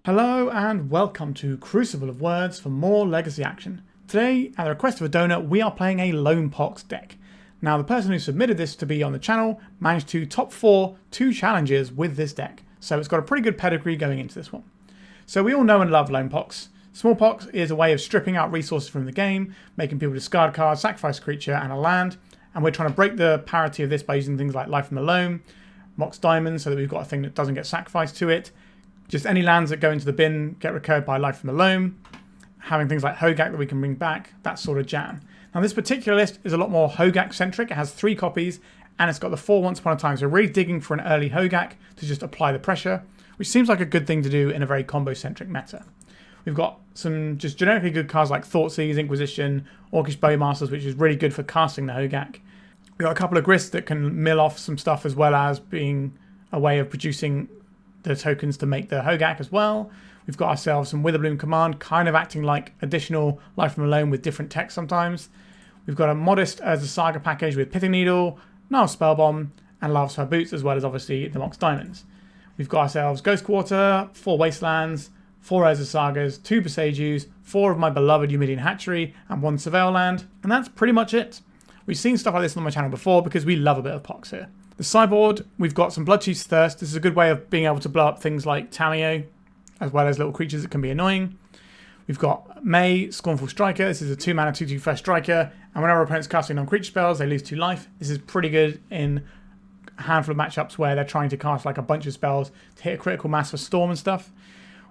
Hello and welcome to Crucible of Words for more Legacy action. Today, at the request of a donor, we are playing a Loam Pox deck. Now, the person who submitted this to be on the channel managed to top 4 2 challenges with this deck, so it's got a pretty good pedigree going into this one. So we all know and love Loam Pox. Smallpox is a way of stripping out resources from the game, making people discard cards, sacrifice a creature and a land, and we're trying to break the parity of this by using things like Life from the Loam, Mox Diamond, so that we've got a thing that doesn't get sacrificed to it. Just any lands that go into the bin get recurred by Life from the Loam. Having things like Hogaak that we can bring back, that sort of jam. Now this particular list is a lot more Hogaak centric. It has 3 copies and it's got the 4 Once Upon a Time. So we're really digging for an early Hogaak to just apply the pressure, which seems like a good thing to do in a very combo centric meta. We've got some just generically good cards like Thoughtseize, Inquisition, Orcish Bowmasters, which is really good for casting the Hogaak. We've got a couple of Grist that can mill off some stuff as well as being a way of producing the tokens to make the Hogaak as well. We've got ourselves some Witherbloom Command, kind of acting like additional Life from the Loam with different text sometimes. We've got a modest as a Saga package with Pithing Needle, Nihil Spellbomb, and Lavaspur Boots, as well as obviously the Mox Diamonds. We've got ourselves Ghost Quarter, 4 Wastelands, 4 Urza Sagas, 2 Boseijus, 4 of my beloved Eumidian Hatchery, and 1 Surveil land, and that's pretty much it. We've seen stuff like this on my channel before because we love a bit of Pox here. The sideboard, we've got some Bloodchief's Thirst. This is a good way of being able to blow up things like Tamiyo, as well as little creatures that can be annoying. We've got May, Scornful Striker. This is a 2 mana 2/2 first striker, and whenever opponents casting non-creature spells, they lose 2 life. This is pretty good in a handful of matchups where they're trying to cast like a bunch of spells to hit a critical mass for Storm and stuff.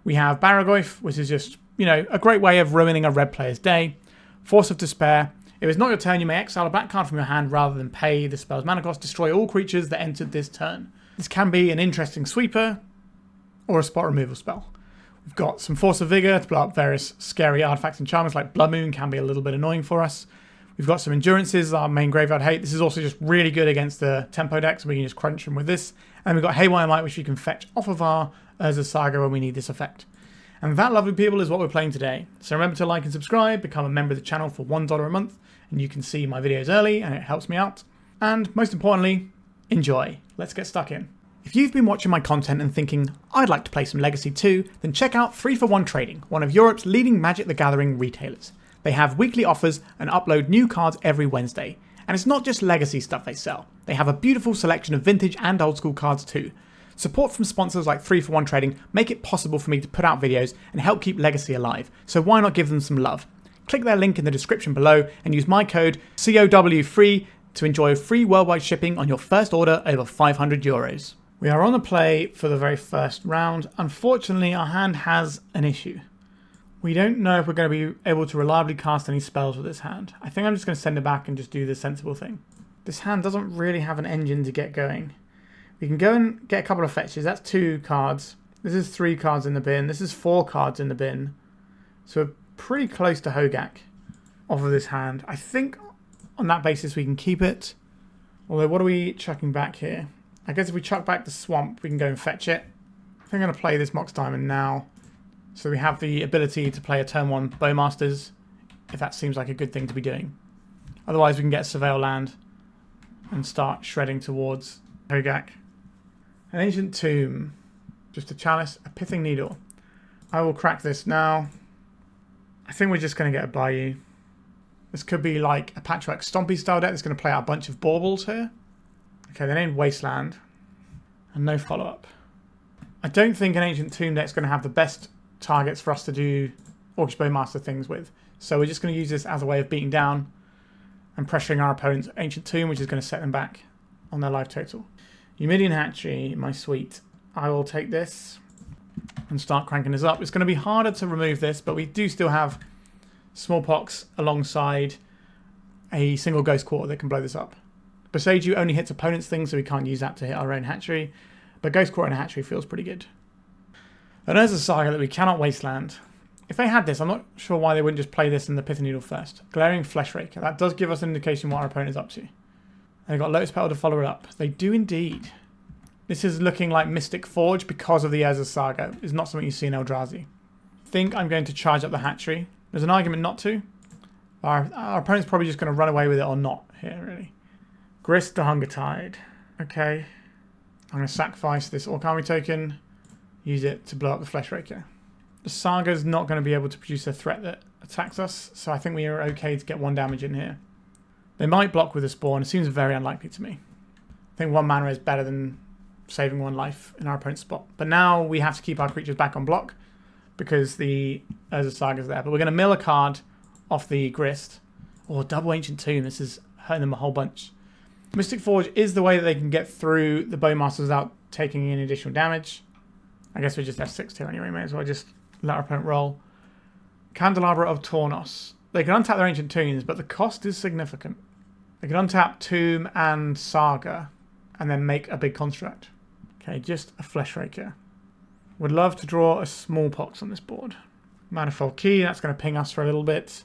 We have Barrowgoyf, which is just, you know, a great way of ruining a red player's day. Force of Despair. If it's not your turn, you may exile a black card from your hand rather than pay the spell's mana cost. Destroy all creatures that entered this turn. This can be an interesting sweeper or a spot removal spell. We've got some Force of Vigor to blow up various scary artifacts and charms like Blood Moon can be a little bit annoying for us. We've got some Endurances, our main graveyard hate. This is also just really good against the tempo decks. We can just crunch them with this. And we've got Haywire Might, which we can fetch off of our Urza Saga when we need this effect. And that, lovely people, is what we're playing today. So remember to like and subscribe, become a member of the channel for $1 a month, and you can see my videos early, and it helps me out. And most importantly, enjoy. Let's get stuck in. If you've been watching my content and thinking, I'd like to play some Legacy too, then check out 3for1 Trading, one of Europe's leading Magic the Gathering retailers. They have weekly offers and upload new cards every Wednesday. And it's not just Legacy stuff they sell. They have a beautiful selection of vintage and old school cards too. Support from sponsors like 3for1 Trading make it possible for me to put out videos and help keep Legacy alive, so why not give them some love? Click their link in the description below and use my code COW3 to enjoy free worldwide shipping on your first order over €500. We are on the play for the very first round. Unfortunately, our hand has an issue. We don't know if we're going to be able to reliably cast any spells with this hand. I think I'm just going to send it back and just do the sensible thing. This hand doesn't really have an engine to get going. We can go and get a couple of fetches. That's 2 cards. This is 3 cards in the bin. This is 4 cards in the bin. So we're pretty close to Hogaak off of this hand. I think on that basis we can keep it. Although what are we chucking back here? I guess if we chuck back the Swamp, we can go and fetch it. I think I'm going to play this Mox Diamond now. So we have the ability to play a turn 1 Bowmasters, if that seems like a good thing to be doing. Otherwise we can get a Surveil land and start shredding towards Hogaak. An Ancient Tomb, just a Chalice, a Pithing Needle. I will crack this now. I think we're just going to get a Bayou. This could be like a Patchwork Stompy style deck that's going to play out a bunch of baubles here. Okay, they named Wasteland. And no follow-up. I don't think an Ancient Tomb deck's going to have the best targets for us to do Orcish Bowmaster things with. So we're just going to use this as a way of beating down and pressuring our opponent's Ancient Tomb, which is going to set them back on their life total. Eumidian Hatchery, my sweet. I will take this and start cranking this up. It's going to be harder to remove this, but we do still have Smallpox alongside a single Ghost Quarter that can blow this up. Boseiju only hits opponent's things, so we can't use that to hit our own Hatchery, but Ghost Quarter and a Hatchery feels pretty good. And there's a Saga that we cannot Wasteland. If they had this, I'm not sure why they wouldn't just play this in the Pithing Needle first. Glaring Fleshraker. That does give us an indication what our opponent is up to. They've got Lotus Petal to follow it up. They do indeed. This is looking like Mystic Forge because of the Urza Saga. It's not something you see in Eldrazi. I think I'm going to charge up the Hatchery. There's an argument not to. Our opponent's probably just going to run away with it or not here, really. Grist the Hunger Tide. Okay. I'm going to sacrifice this Orcami token. Use it to blow up the Fleshraker. The Saga's not going to be able to produce a threat that attacks us, so I think we are okay to get 1 damage in here. They might block with a spawn. It seems very unlikely to me. I think 1 mana is better than saving 1 life in our opponent's spot. But now we have to keep our creatures back on block because the Urza Saga's there. But we're going to mill a card off the Grist. Or double Ancient Tomb. This is hurting them a whole bunch. Mystic Forge is the way that they can get through the Bowmasters without taking any additional damage. I guess we just F6 here anyway. May as well just let our opponent roll. Candelabra of Tornos. They can untap their Ancient Tombs, but the cost is significant. They can untap Tomb and Saga and then make a big construct. Okay, just a Fleshraker. Would love to draw a Smallpox on this board. Manifold Key, that's going to ping us for a little bit.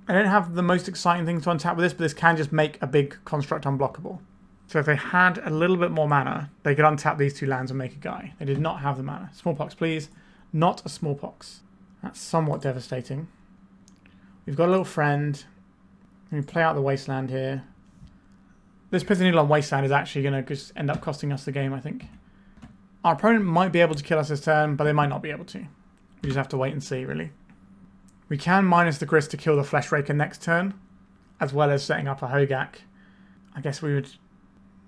I don't have the most exciting thing to untap with this, but this can just make a big construct unblockable. So if they had a little bit more mana, they could untap these 2 lands and make a guy. They did not have the mana. Smallpox, please. Not a Smallpox. That's somewhat devastating. We've got a little friend. We play out the Wasteland here. This Pithing Needle on Wasteland is actually going to just end up costing us the game, I think. Our opponent might be able to kill us this turn, but they might not be able to. We just have to wait and see, really. We can minus the Grist to kill the Fleshraker next turn, as well as setting up a Hogaak. I guess we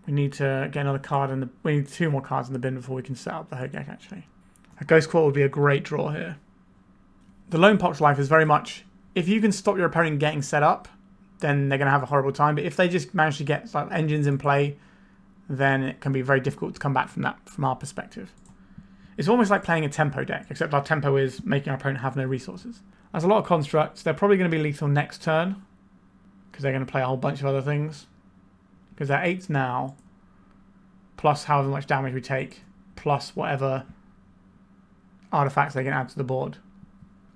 need to get another card in the... We need 2 more cards in the bin before we can set up the Hogaak, actually. A Ghost Court would be a great draw here. The Loam Pox life is very much... If you can stop your opponent getting set up, then they're going to have a horrible time. But if they just manage to get like, engines in play, then it can be very difficult to come back from that, from our perspective. It's almost like playing a tempo deck, except our tempo is making our opponent have no resources. There's a lot of constructs. They're probably going to be lethal next turn, because they're going to play a whole bunch of other things. Because they're 8s now, plus however much damage we take, plus whatever artifacts they can add to the board.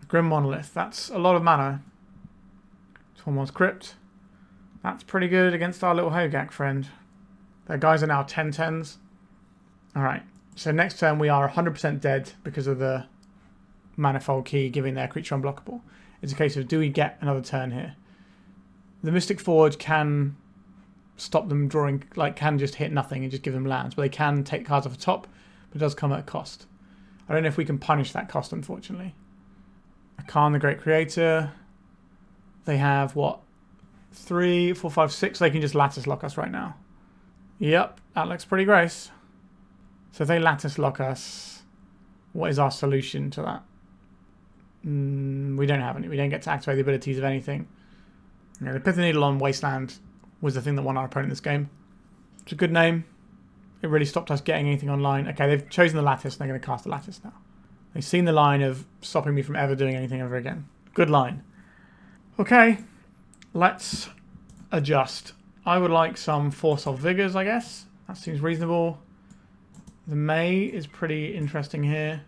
Grim Monolith, that's a lot of mana. Tormod's Crypt. That's pretty good against our little Hogaak friend. Their guys are now 10/10s. Alright, so next turn we are 100% dead because of the Manifold Key giving their creature unblockable. It's a case of, do we get another turn here? The Mystic Forge can stop them drawing, like can just hit nothing and just give them lands, but they can take cards off the top, but it does come at a cost. I don't know if we can punish that cost, unfortunately. Khan the Great Creator. They have, what, 3, 4, 5, 6. They can just Lattice Lock us right now. Yep, that looks pretty gross. So if they Lattice Lock us, what is our solution to that? We don't have any. We don't get to activate the abilities of anything. Yeah, the Pithing Needle on Wasteland was the thing that won our opponent this game. It's a good name. It really stopped us getting anything online. Okay, they've chosen the Lattice and they're going to cast the Lattice now. They've seen the line of stopping me from ever doing anything ever again. Good line. Okay, let's adjust. I would like some Force of Vigors, I guess. That seems reasonable. The May is pretty interesting here.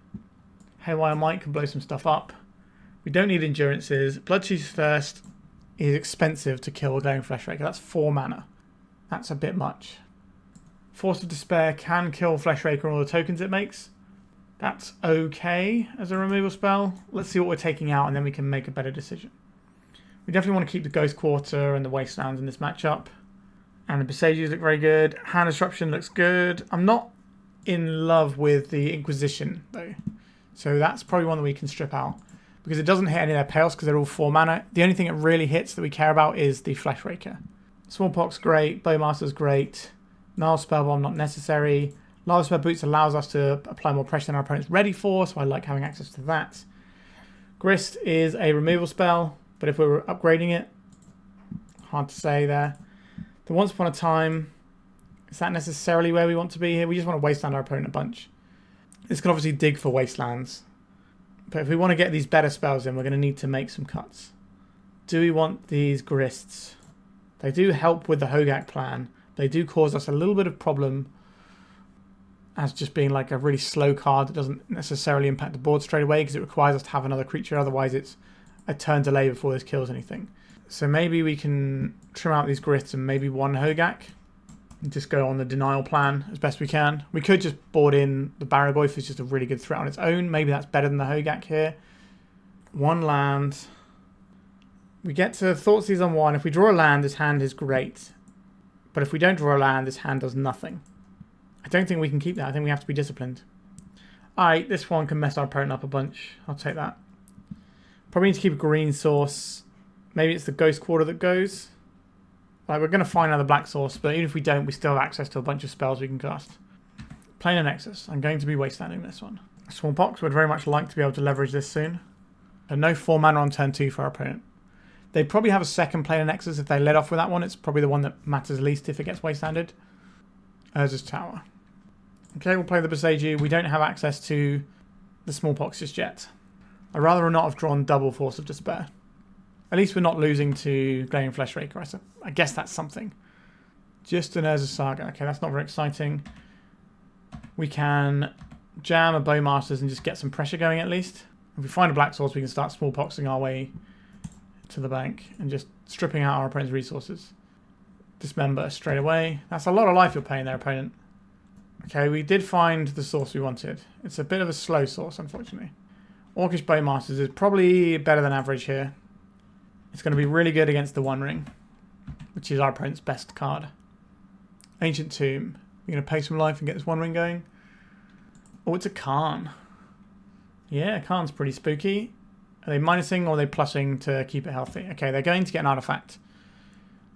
Haywire Might can blow some stuff up. We don't need Endurances. Bloodchief's Thirst is expensive to kill a Glowing Fleshraker. That's 4 mana. That's a bit much. Force of Despair can kill Fleshraker and all the tokens it makes. That's okay as a removal spell. Let's see what we're taking out and then we can make a better decision. We definitely want to keep the Ghost Quarter and the Wastelands in this matchup. And the Boseiju look very good. Hand Disruption looks good. I'm not in love with the Inquisition though. So that's probably one that we can strip out. Because it doesn't hit any of their payoffs because they're all 4 mana. The only thing it really hits that we care about is the Fleshraker. Smallpox great. Bowmasters great. Nihil Spellbomb not necessary. Lavaspur Boots allows us to apply more pressure than our opponent's ready for, so I like having access to that. Grist is a removal spell, but if we were upgrading it, hard to say there. The Once Upon a Time, is that necessarily where we want to be here? We just want to wasteland our opponent a bunch. This can obviously dig for wastelands, but if we want to get these better spells in, we're going to need to make some cuts. Do we want these Grists? They do help with the Hogaak plan. They do cause us a little bit of problem as just being like a really slow card that doesn't necessarily impact the board straight away because it requires us to have another creature, otherwise it's a turn delay before this kills anything. So maybe we can trim out these Grists and maybe 1 Hogaak and just go on the denial plan as best we can. We could just board in the Barrowgoyf, it's just a really good threat on its own. Maybe that's better than the Hogaak here. 1 land. We get to Thoughtseize on 1. If we draw a land, this hand is great. But if we don't draw a land, this hand does nothing. I don't think we can keep that. I think we have to be disciplined. Alright, this one can mess our opponent up a bunch. I'll take that. Probably need to keep a green source. Maybe it's the Ghost Quarter that goes. Like, we're going to find another black source, but even if we don't, we still have access to a bunch of spells we can cast. Playing a Nexus. I'm going to be wastelanding this one. Smallpox would very much like to be able to leverage this soon. And no 4 mana on turn 2 for our opponent. They'd probably have a second Planar Nexus if they led off with that one. It's probably the one that matters least if it gets wastelanded. Urza's Tower. Okay, we'll play the Boseiju. We don't have access to the Smallpox just yet. I'd rather not have drawn double Force of Despair. At least we're not losing to Glaring Fleshraker. I guess that's something. Just an Urza Saga. Okay, that's not very exciting. We can jam a Bowmasters and just get some pressure going at least. If we find a black source, we can start Smallpoxing our way to the bank and just stripping out our opponent's resources. Dismember straight away. That's a lot of life you're paying their opponent. Okay, we did find the source we wanted. It's a bit of a slow source, unfortunately. Orcish Bowmasters is probably better than average here. It's going to be really good against the One Ring, which is our opponent's best card. Ancient Tomb. You're going to pay some life and get this One Ring going. Oh, it's a Khan. Yeah, Khan's pretty spooky. Are they minusing or are they plussing to keep it healthy? Okay, they're going to get an artifact.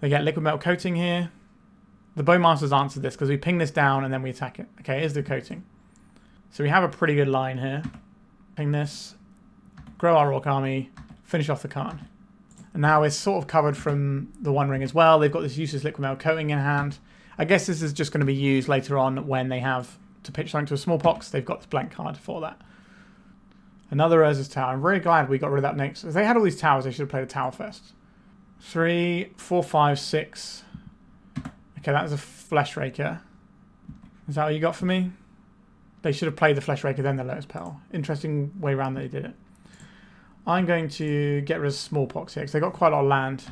They get Liquid Metal Coating here. The Bowmasters answer this because we ping this down and then we attack it. Okay, here's the coating. So we have a pretty good line here. Ping this. Grow our Orc army. Finish off the Khan. And now it's sort of covered from the One Ring as well. They've got this useless Liquid Metal Coating in hand. I guess this is just going to be used later on when they have to pitch something to a Smallpox. They've got this blank card for that. Another Urza's Tower. I'm very glad we got rid of that next. If they had all these towers, they should have played a tower first. 3, 4, 5, 6. Okay, that was a Fleshraker. Is that what you got for me? They should have played the Fleshraker, then the Lotus Pearl. Interesting way around they did it. I'm going to get rid of Smallpox here, because they've got quite a lot of land.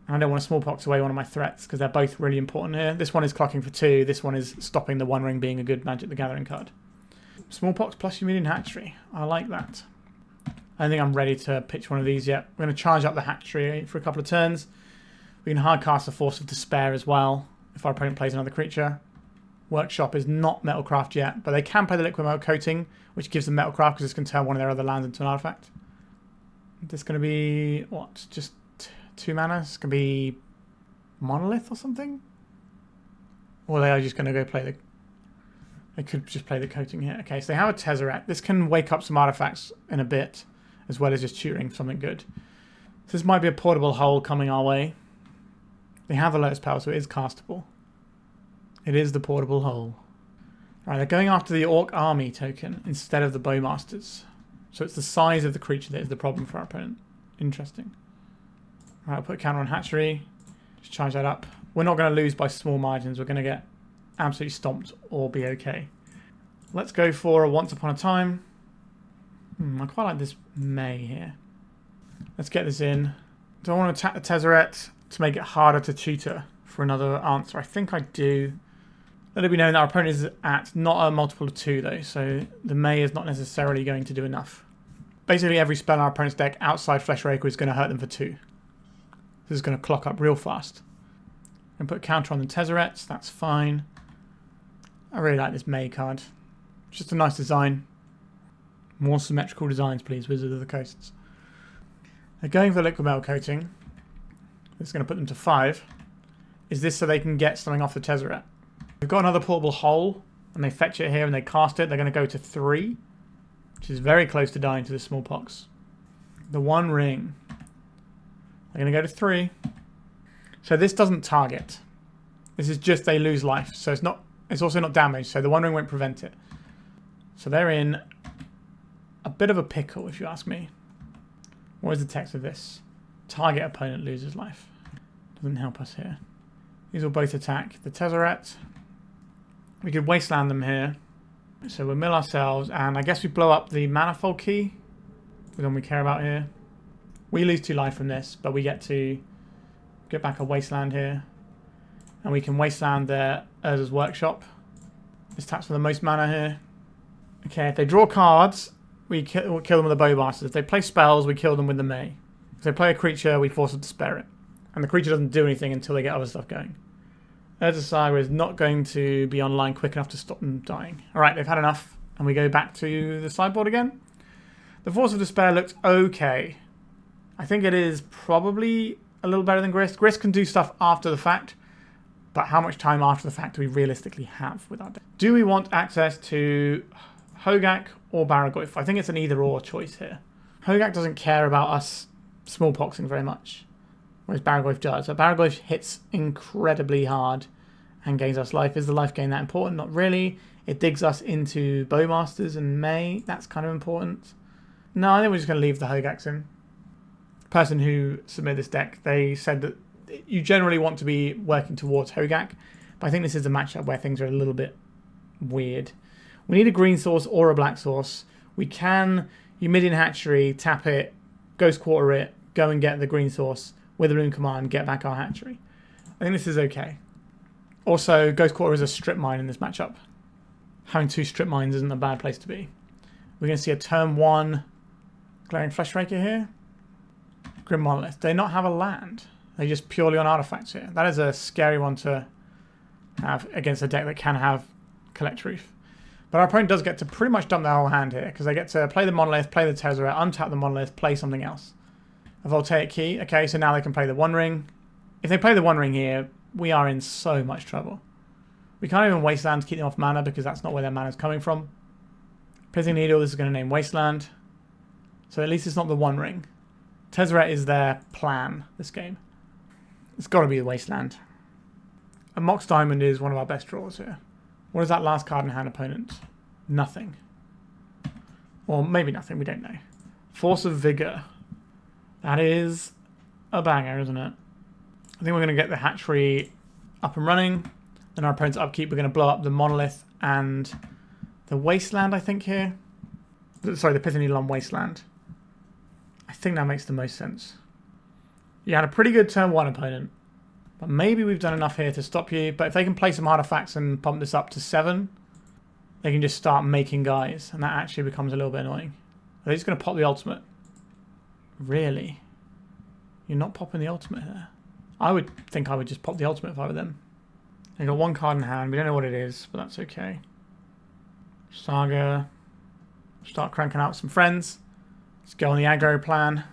And I don't want to Smallpox away one of my threats, because they're both really important here. This one is clocking for 2. This one is stopping the One Ring being a good Magic the Gathering card. Smallpox plus Eumidian Hatchery. I like that. I don't think I'm ready to pitch one of these yet. We're going to charge up the Hatchery for a couple of turns. We can hard cast a Force of Despair as well if our opponent plays another creature. Workshop is not Metalcraft yet, but they can play the Liquid Metal Coating, which gives them Metalcraft because this can turn one of their other lands into an artifact. This is going to be, what, just 2 mana? It's going to be Monolith or something? Or they are just going to go play the... They could just play the Coating here. Okay, so they have a Tezzeret. This can wake up some artifacts in a bit, as well as just tutoring something good. So this might be a portable hole coming our way. They have a Lotus Pearl, so it is castable. It is the portable hole. Alright, they're going after the Orc Army token instead of the Bowmasters. So it's the size of the creature that is the problem for our opponent. Interesting. Alright, I'll put a counter on Hatchery. Just charge that up. We're not going to lose by small margins. We're going to get absolutely stomped or be okay. Let's go for a Once Upon a Time. I quite like this May here. Let's get this in. Do I want to attack the Tezzeret to make it harder to tutor for another answer? I think I do. Let it be known that our opponent is at not a multiple of 2 though, so the May is not necessarily going to do enough. Basically every spell in our opponent's deck outside Fleshraker is going to hurt them for 2. This is going to clock up real fast. And put a counter on the Tezzerets, that's fine. I really like this May card. Just a nice design. More symmetrical designs, please, Wizard of the Coasts. They're going for the Liquid Metal Coating. This is going to put them to 5. Is this so they can get something off the Tezzeret? They've got another portable hole, and they fetch it here and they cast it. They're going to go to 3, which is very close to dying to the Smallpox. The One Ring. They're going to go to 3. So this doesn't target. This is just they lose life. So it's not. It's also not damage, so the One Ring won't prevent it. So they're in a bit of a pickle, if you ask me. What is the text of this? Target opponent loses life. Doesn't help us here. These will both attack the Tezzeret. We could wasteland them here. So we'll mill ourselves, and I guess we blow up the Manifold Key. The one we care about here. We lose 2 life from this, but we get to get back a wasteland here. And we can wasteland their Urza's Workshop. This taps for the most mana here. Okay, if they draw cards, we kill them with the Bowmasters. If they play spells, we kill them with the May. If they play a creature, we force them to spare it. And the creature doesn't do anything until they get other stuff going. Urza Saga is not going to be online quick enough to stop them dying. Alright, they've had enough. And we go back to the sideboard again. The Force of Despair looks okay. I think it is probably a little better than Grist. Grist can do stuff after the fact, but how much time after the fact do we realistically have with our deck? Do we want access to Hogaak or Barrowgoyf? I think it's an either-or choice here. Hogaak doesn't care about us smallpoxing very much, whereas Barrowgoyf does. So Barrowgoyf hits incredibly hard and gains us life. Is the life gain that important? Not really. It digs us into Bowmasters in May. That's kind of important. No, I think we're just going to leave the Hogaaks in. The person who submitted this deck, they said that you generally want to be working towards Hogaak, but I think this is a matchup where things are a little bit weird. We need a green source or a black source. We can Eumidian Hatchery, tap it, Ghost Quarter it, go and get the green source, Witherbloom Command, get back our hatchery. I think this is okay. Also, Ghost Quarter is a strip mine in this matchup. Having 2 strip mines isn't a bad place to be. We're going to see a turn 1 Glaring Fleshraker here. Grim Monolith. They not have a land. They're just purely on artifacts here. That is a scary one to have against a deck that can have Collect Roof. But our opponent does get to pretty much dump their whole hand here, because they get to play the Monolith, play the Tezzeret, untap the Monolith, play something else. A Voltaic Key. Okay, so now they can play the One Ring. If they play the One Ring here, we are in so much trouble. We can't even Wasteland to keep them off mana, because that's not where their mana is coming from. Pithing Needle, this is going to name Wasteland. So at least it's not the One Ring. Tezzeret is their plan this game. It's got to be the Wasteland. A Mox Diamond is one of our best draws here. What is that last card in hand, opponent? Nothing. Or maybe nothing, we don't know. Force of Vigor. That is a banger, isn't it? I think we're going to get the hatchery up and running. Then our opponent's upkeep, we're going to blow up the Monolith and the Wasteland, I think, here. Sorry, the Pithing Needle on Wasteland. I think that makes the most sense. You had a pretty good turn 1, opponent. But maybe we've done enough here to stop you. But if they can play some artifacts and pump this up to 7, they can just start making guys. And that actually becomes a little bit annoying. Are they just going to pop the ultimate? Really? You're not popping the ultimate here? I would think I would just pop the ultimate if I were them. They got 1 card in hand. We don't know what it is, but that's okay. Saga. Start cranking out some friends. Let's go on the aggro plan.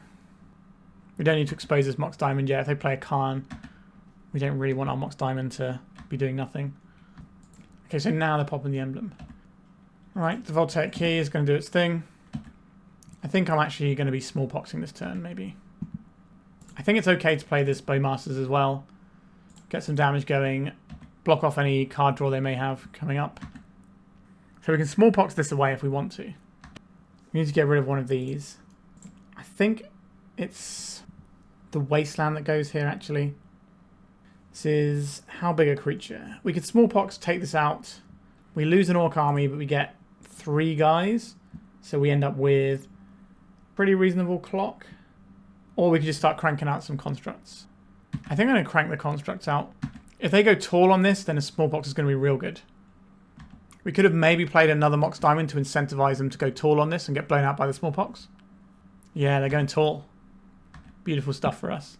We don't need to expose this Mox Diamond yet. If they play a Khan, we don't really want our Mox Diamond to be doing nothing. Okay, so now they're popping the emblem. Alright, the Voltaic Key is going to do its thing. I think I'm actually going to be Smallpoxing this turn, maybe. I think it's okay to play this Bowmasters as well. Get some damage going. Block off any card draw they may have coming up. So we can Smallpox this away if we want to. We need to get rid of one of these. I think it's the Wasteland that goes here, actually. This is how big a creature? We could Smallpox, take this out. We lose an Orc army, but we get 3 guys. So we end up with pretty reasonable clock. Or we could just start cranking out some constructs. I think I'm going to crank the constructs out. If they go tall on this, then a Smallpox is going to be real good. We could have maybe played another Mox Diamond to incentivize them to go tall on this and get blown out by the Smallpox. Yeah, they're going tall. Beautiful stuff for us.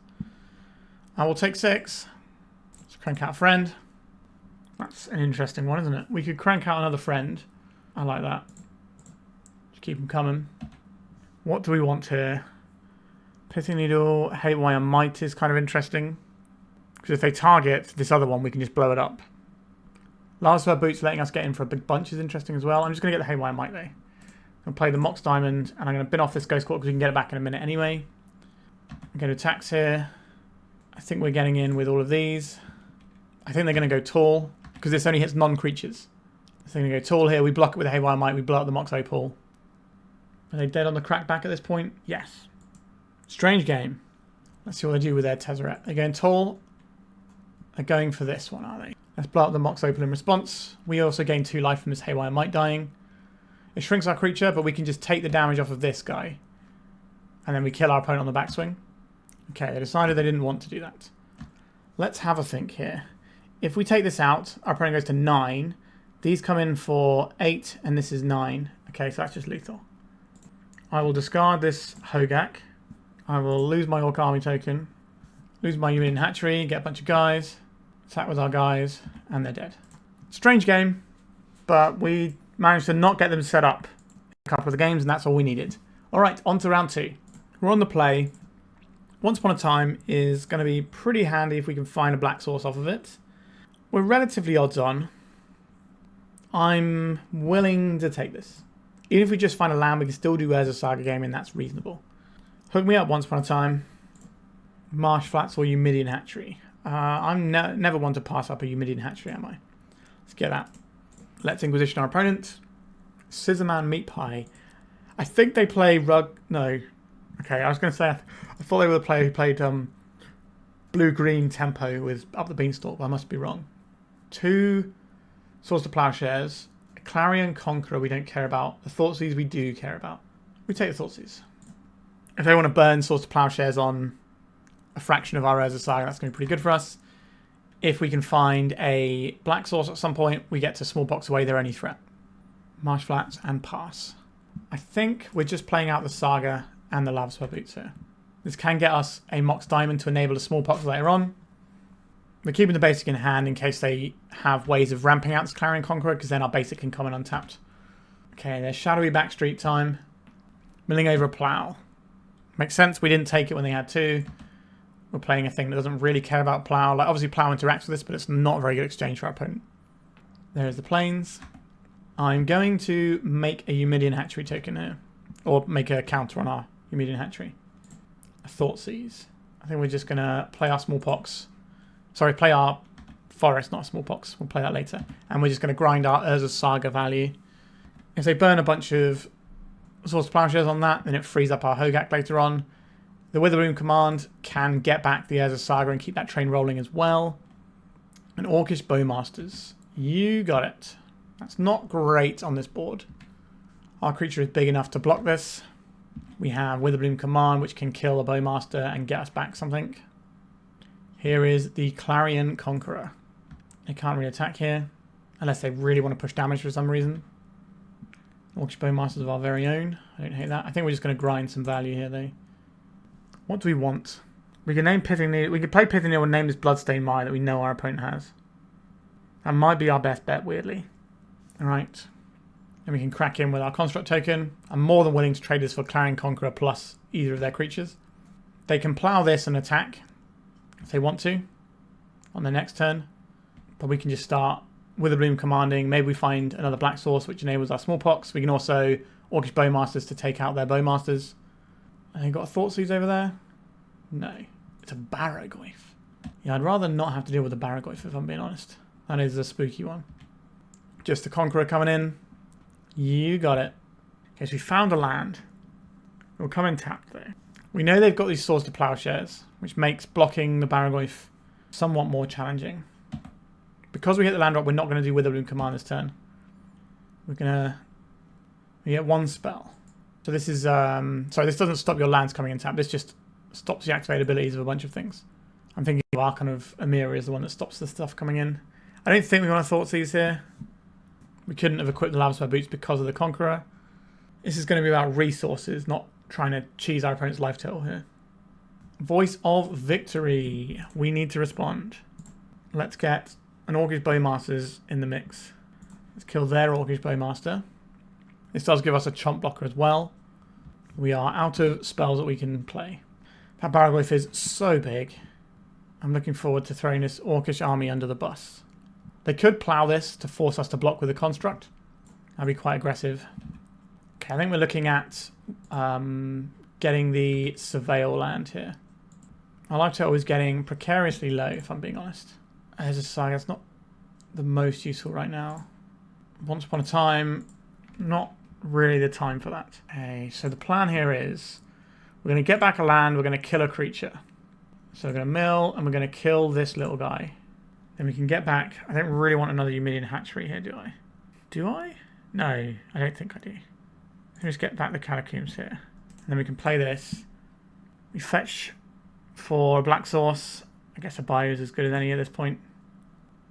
I will take 6. Let's crank out a friend. That's an interesting one, isn't it? We could crank out another friend. I like that. Just keep them coming. What do we want here? Pithing Needle, Haywire Might is kind of interesting. Because if they target this other one, we can just blow it up. Lavaspur Boots letting us get in for a big bunch is interesting as well. I'm just going to get the Haywire Might though. I'm going to play the Mox Diamond and I'm going to bin off this Ghost Quarter because we can get it back in a minute anyway. I'm going to attacks here. I think we're getting in with all of these. I think they're going to go tall because this only hits non-creatures. So they're going to go tall here. We block it with a Haywire Might. We blow up the Mox Opal. Are they dead on the crackback at this point? Yes. Strange game. Let's see what they do with their Tezzeret. They're going tall. They're going for this one, are they? Let's blow up the Mox Opal in response. We also gain 2 life from this Haywire Might dying. It shrinks our creature, but we can just take the damage off of this guy. And then we kill our opponent on the backswing. Okay, they decided they didn't want to do that. Let's have a think here. If we take this out, our opponent goes to 9. These come in for 8, and this is 9. Okay, so that's just lethal. I will discard this Hogaak. I will lose my Orc Army token. Lose my Eumidian Hatchery, get a bunch of guys. Attack with our guys, and they're dead. Strange game, but we Managed to not get them set up a couple of the games, and that's all we needed. All right, on to round 2. We're on the play. Once Upon a Time is going to be pretty handy if we can find a black source off of it. We're relatively odds on. I'm willing to take this. Even if we just find a land, we can still do Urza Saga game, and that's reasonable. Hook me up Once Upon a Time. Marsh Flats or Eumidian Hatchery. I'm never one to pass up a Eumidian Hatchery, am I? Let's get that. Let's Inquisition our opponent. Scissorman Meat Pie. I think they play No. Okay, I was going to say, I thought they would have played blue-green tempo with Up the Beanstalk, but I must be wrong. 2 Swords to Plowshares. A Clarion Conqueror we don't care about. The Thoughtseize we do care about. We take the Thoughtseize. If they want to burn Swords to Plowshares on a fraction of our Urza Saga, that's going to be pretty good for us. If we can find a black source at some point, we get to Smallpox away their only threat. Marsh Flats and pass. I think we're just playing out the Saga and the Lavaspur Boots here. This can get us a Mox Diamond to enable a Smallpox later on. We're keeping the basic in hand in case they have ways of ramping out this Clarion Conqueror, because then our basic can come in untapped. Okay, there's Shadowy Backstreet time. Milling over a Plow. Makes sense, we didn't take it when they had 2. We're playing a thing that doesn't really care about Plow. Like, obviously Plow interacts with this, but it's not a very good exchange for our opponent. There's the Plains. I'm going to make a Eumidian Hatchery token here. Or make a counter on our Eumidian Hatchery. A Thoughtseize. I think we're just going to play our Smallpox. Sorry, play our Forest, not a Smallpox. We'll play that later. And we're just going to grind our Urza Saga value. If they burn a bunch of Swords to Plowshares on that, then it frees up our Hogaak later on. The Witherbloom Command can get back the Urza Saga and keep that train rolling as well. And Orcish Bowmasters. You got it. That's not great on this board. Our creature is big enough to block this. We have Witherbloom Command, which can kill a Bowmaster and get us back something. Here is the Clarion Conqueror. They can't really attack here, unless they really want to push damage for some reason. Orcish Bowmasters of our very own. I don't hate that. I think we're just going to grind some value here, though. What do we want? We can name Pithing Needle. We could play Pithing Needle and name this Bloodstained Mire that we know our opponent has. That might be our best bet, weirdly. Alright. And we can crack in with our Construct token. I'm more than willing to trade this for Clarion Conqueror plus either of their creatures. They can plow this and attack if they want to on their next turn. But we can just start Witherbloom commanding. Maybe we find another black source which enables our Smallpox. We can also Orcish Bowmasters to take out their Bowmasters. And they got a Thoughtseize over there? No. It's a Barrowgoyf. Yeah, I'd rather not have to deal with a Barrowgoyf if I'm being honest. That is a spooky one. Just the Conqueror coming in. You got it. Okay, so we found a land. We'll come in tapped though. We know they've got these Swords to Plowshares, which makes blocking the Barrowgoyf somewhat more challenging. Because we hit the land drop, we're not going to do Witherbloom Command this turn. We get 1 spell. So this is, sorry, this doesn't stop your lands coming in tap. This just stops the activate abilities of a bunch of things. I'm thinking Archon of Amira is the one that stops the stuff coming in. I don't think we want to Thoughtseize here. We couldn't have equipped the Lavaspur Boots because of the Conqueror. This is going to be about resources, not trying to cheese our opponent's life total here. Voice of Victory. We need to respond. Let's get an Orcish Bowmasters in the mix. Let's kill their Orcish Bowmaster. This does give us a chomp blocker as well. We are out of spells that we can play. That Barrowgoyf is so big. I'm looking forward to throwing this Orcish army under the bus. They could plow this to force us to block with a construct. That'd be quite aggressive. Okay, I think we're looking at getting the Surveil land here. I like to always getting precariously low, if I'm being honest. As a Saga, it's not the most useful right now. Once upon a time, not really the time for that. Okay, so the plan here is we're going to get back a land, we're going to kill a creature. So we're going to mill, and we're going to kill this little guy. Then we can get back. I don't really want another Eumidian Hatchery here, do I? Do I? No, I don't think I do. Let's get back the Catacombs here. And then we can play this. We fetch for a black source. I guess a Bayou is as good as any at this point.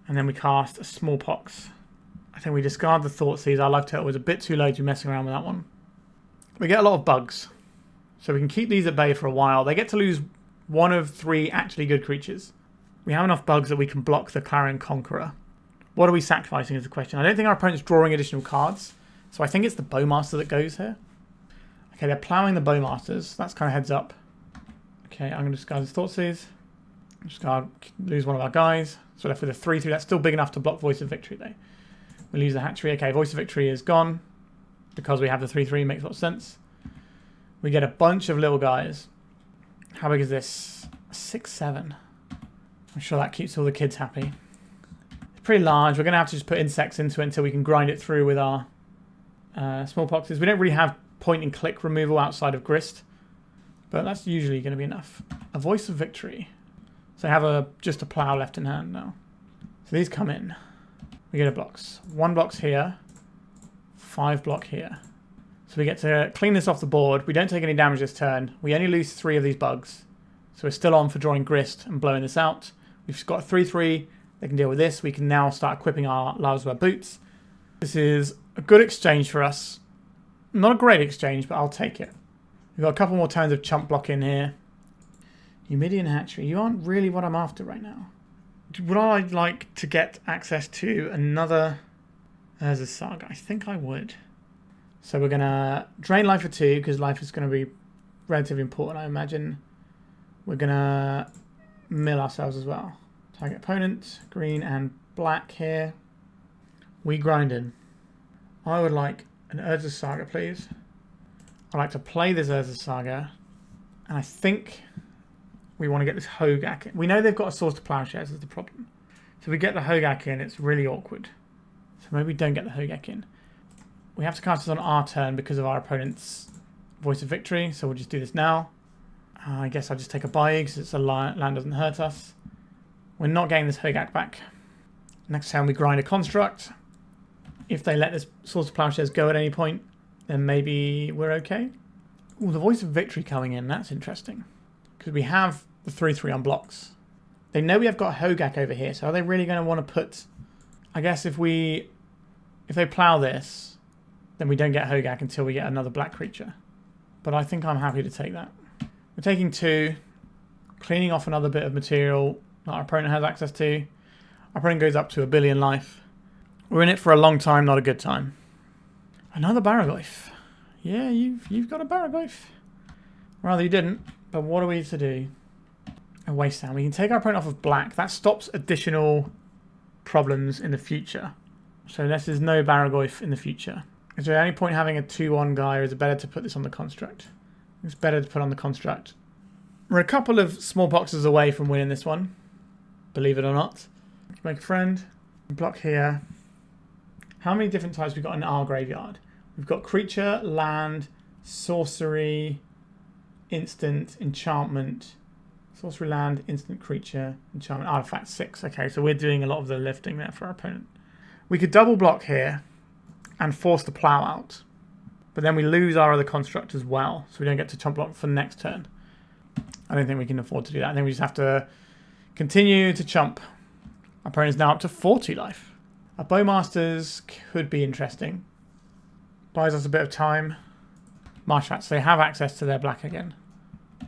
And then we cast a Smallpox. I think we discard the Thoughtseize. Our life total was a bit too low to be messing around with that one. We get a lot of bugs. So we can keep these at bay for a while. They get to lose 1 of 3 actually good creatures. We have enough bugs that we can block the Clarion Conqueror. What are we sacrificing is the question. I don't think our opponent's drawing additional cards. So I think it's the Bowmaster that goes here. Okay, they're ploughing the Bowmasters. That's kind of heads up. Okay, I'm going to discard this Thoughtseize. Just going to lose one of our guys. So we're left with a 3-3. That's still big enough to block Voice of Victory, though. We lose the Hatchery. Okay, Voice of Victory is gone. Because we have the 3-3, makes a lot of sense. We get a bunch of little guys. How big is this? 6-7. I'm sure that keeps all the kids happy. It's pretty large. We're going to have to just put insects into it until we can grind it through with our Smallpoxes. We don't really have point and click removal outside of Grist. But that's usually going to be enough. A Voice of Victory. So I have just a plough left in hand now. So these come in. We get a blocks. 1 blocks here. 5 block here. So we get to clean this off the board. We don't take any damage this turn. We only lose 3 of these bugs. So we're still on for drawing Grist and blowing this out. We've got a 3-3. They can deal with this. We can now start equipping our Lavaspur Boots. This is a good exchange for us. Not a great exchange, but I'll take it. We've got a couple more turns of chump block in here. Eumidian Hatchery. You aren't really what I'm after right now. Would I like to get access to another Urza Saga? I think I would. So we're going to drain life for 2 because life is going to be relatively important, I imagine. We're going to mill ourselves as well. Target opponent, green and black here. We grind in. I would like an Urza Saga, please. I'd like to play this Urza Saga. And I think we want to get this Hogaak in. We know they've got a source to plowshares is the problem. So if we get the Hogaak in, it's really awkward. So maybe we don't get the Hogaak in. We have to cast this on our turn because of our opponent's Voice of Victory. So we'll just do this now. I guess I'll just take a Bayou because it's a land doesn't hurt us. We're not getting this Hogaak back. Next time we grind a construct. If they let this source of plowshares go at any point, then maybe we're okay. Ooh, the Voice of Victory coming in. That's interesting. Because we have the 3-3 on blocks. They know we have got Hogaak over here, so are they really going to want to put... I guess if they plough this, then we don't get Hogaak until we get another black creature. But I think I'm happy to take that. We're taking 2, cleaning off another bit of material that our opponent has access to. Our opponent goes up to 1 billion life. We're in it for a long time, not a good time. Another Barrowgoyf. Yeah, you've got a Barrowgoyf. Rather you didn't. But what are we to do? A Wasteland. We can take our opponent off of black. That stops additional problems in the future. So this is no Barrowgoyf in the future. Is there any point having a 2-1 guy, or is it better to put this on the construct? It's better to put on the construct. We're a couple of Smallpoxes away from winning this one. Believe it or not. Let's make a friend. Block here. How many different types we've got in our graveyard? We've got creature, land, sorcery, instant, enchantment, sorcery, land, instant, creature, enchantment, artifact 6. Okay, so we're doing a lot of the lifting there for our opponent. We could double block here and force the plow out, but then we lose our other construct as well, so we don't get to chump block for the next turn. I don't think we can afford to do that. I think we just have to continue to chump. Our opponent's now up to 40 life. Our Bowmasters could be interesting. Buys us a bit of time. Marsh Flats, they have access to their black again.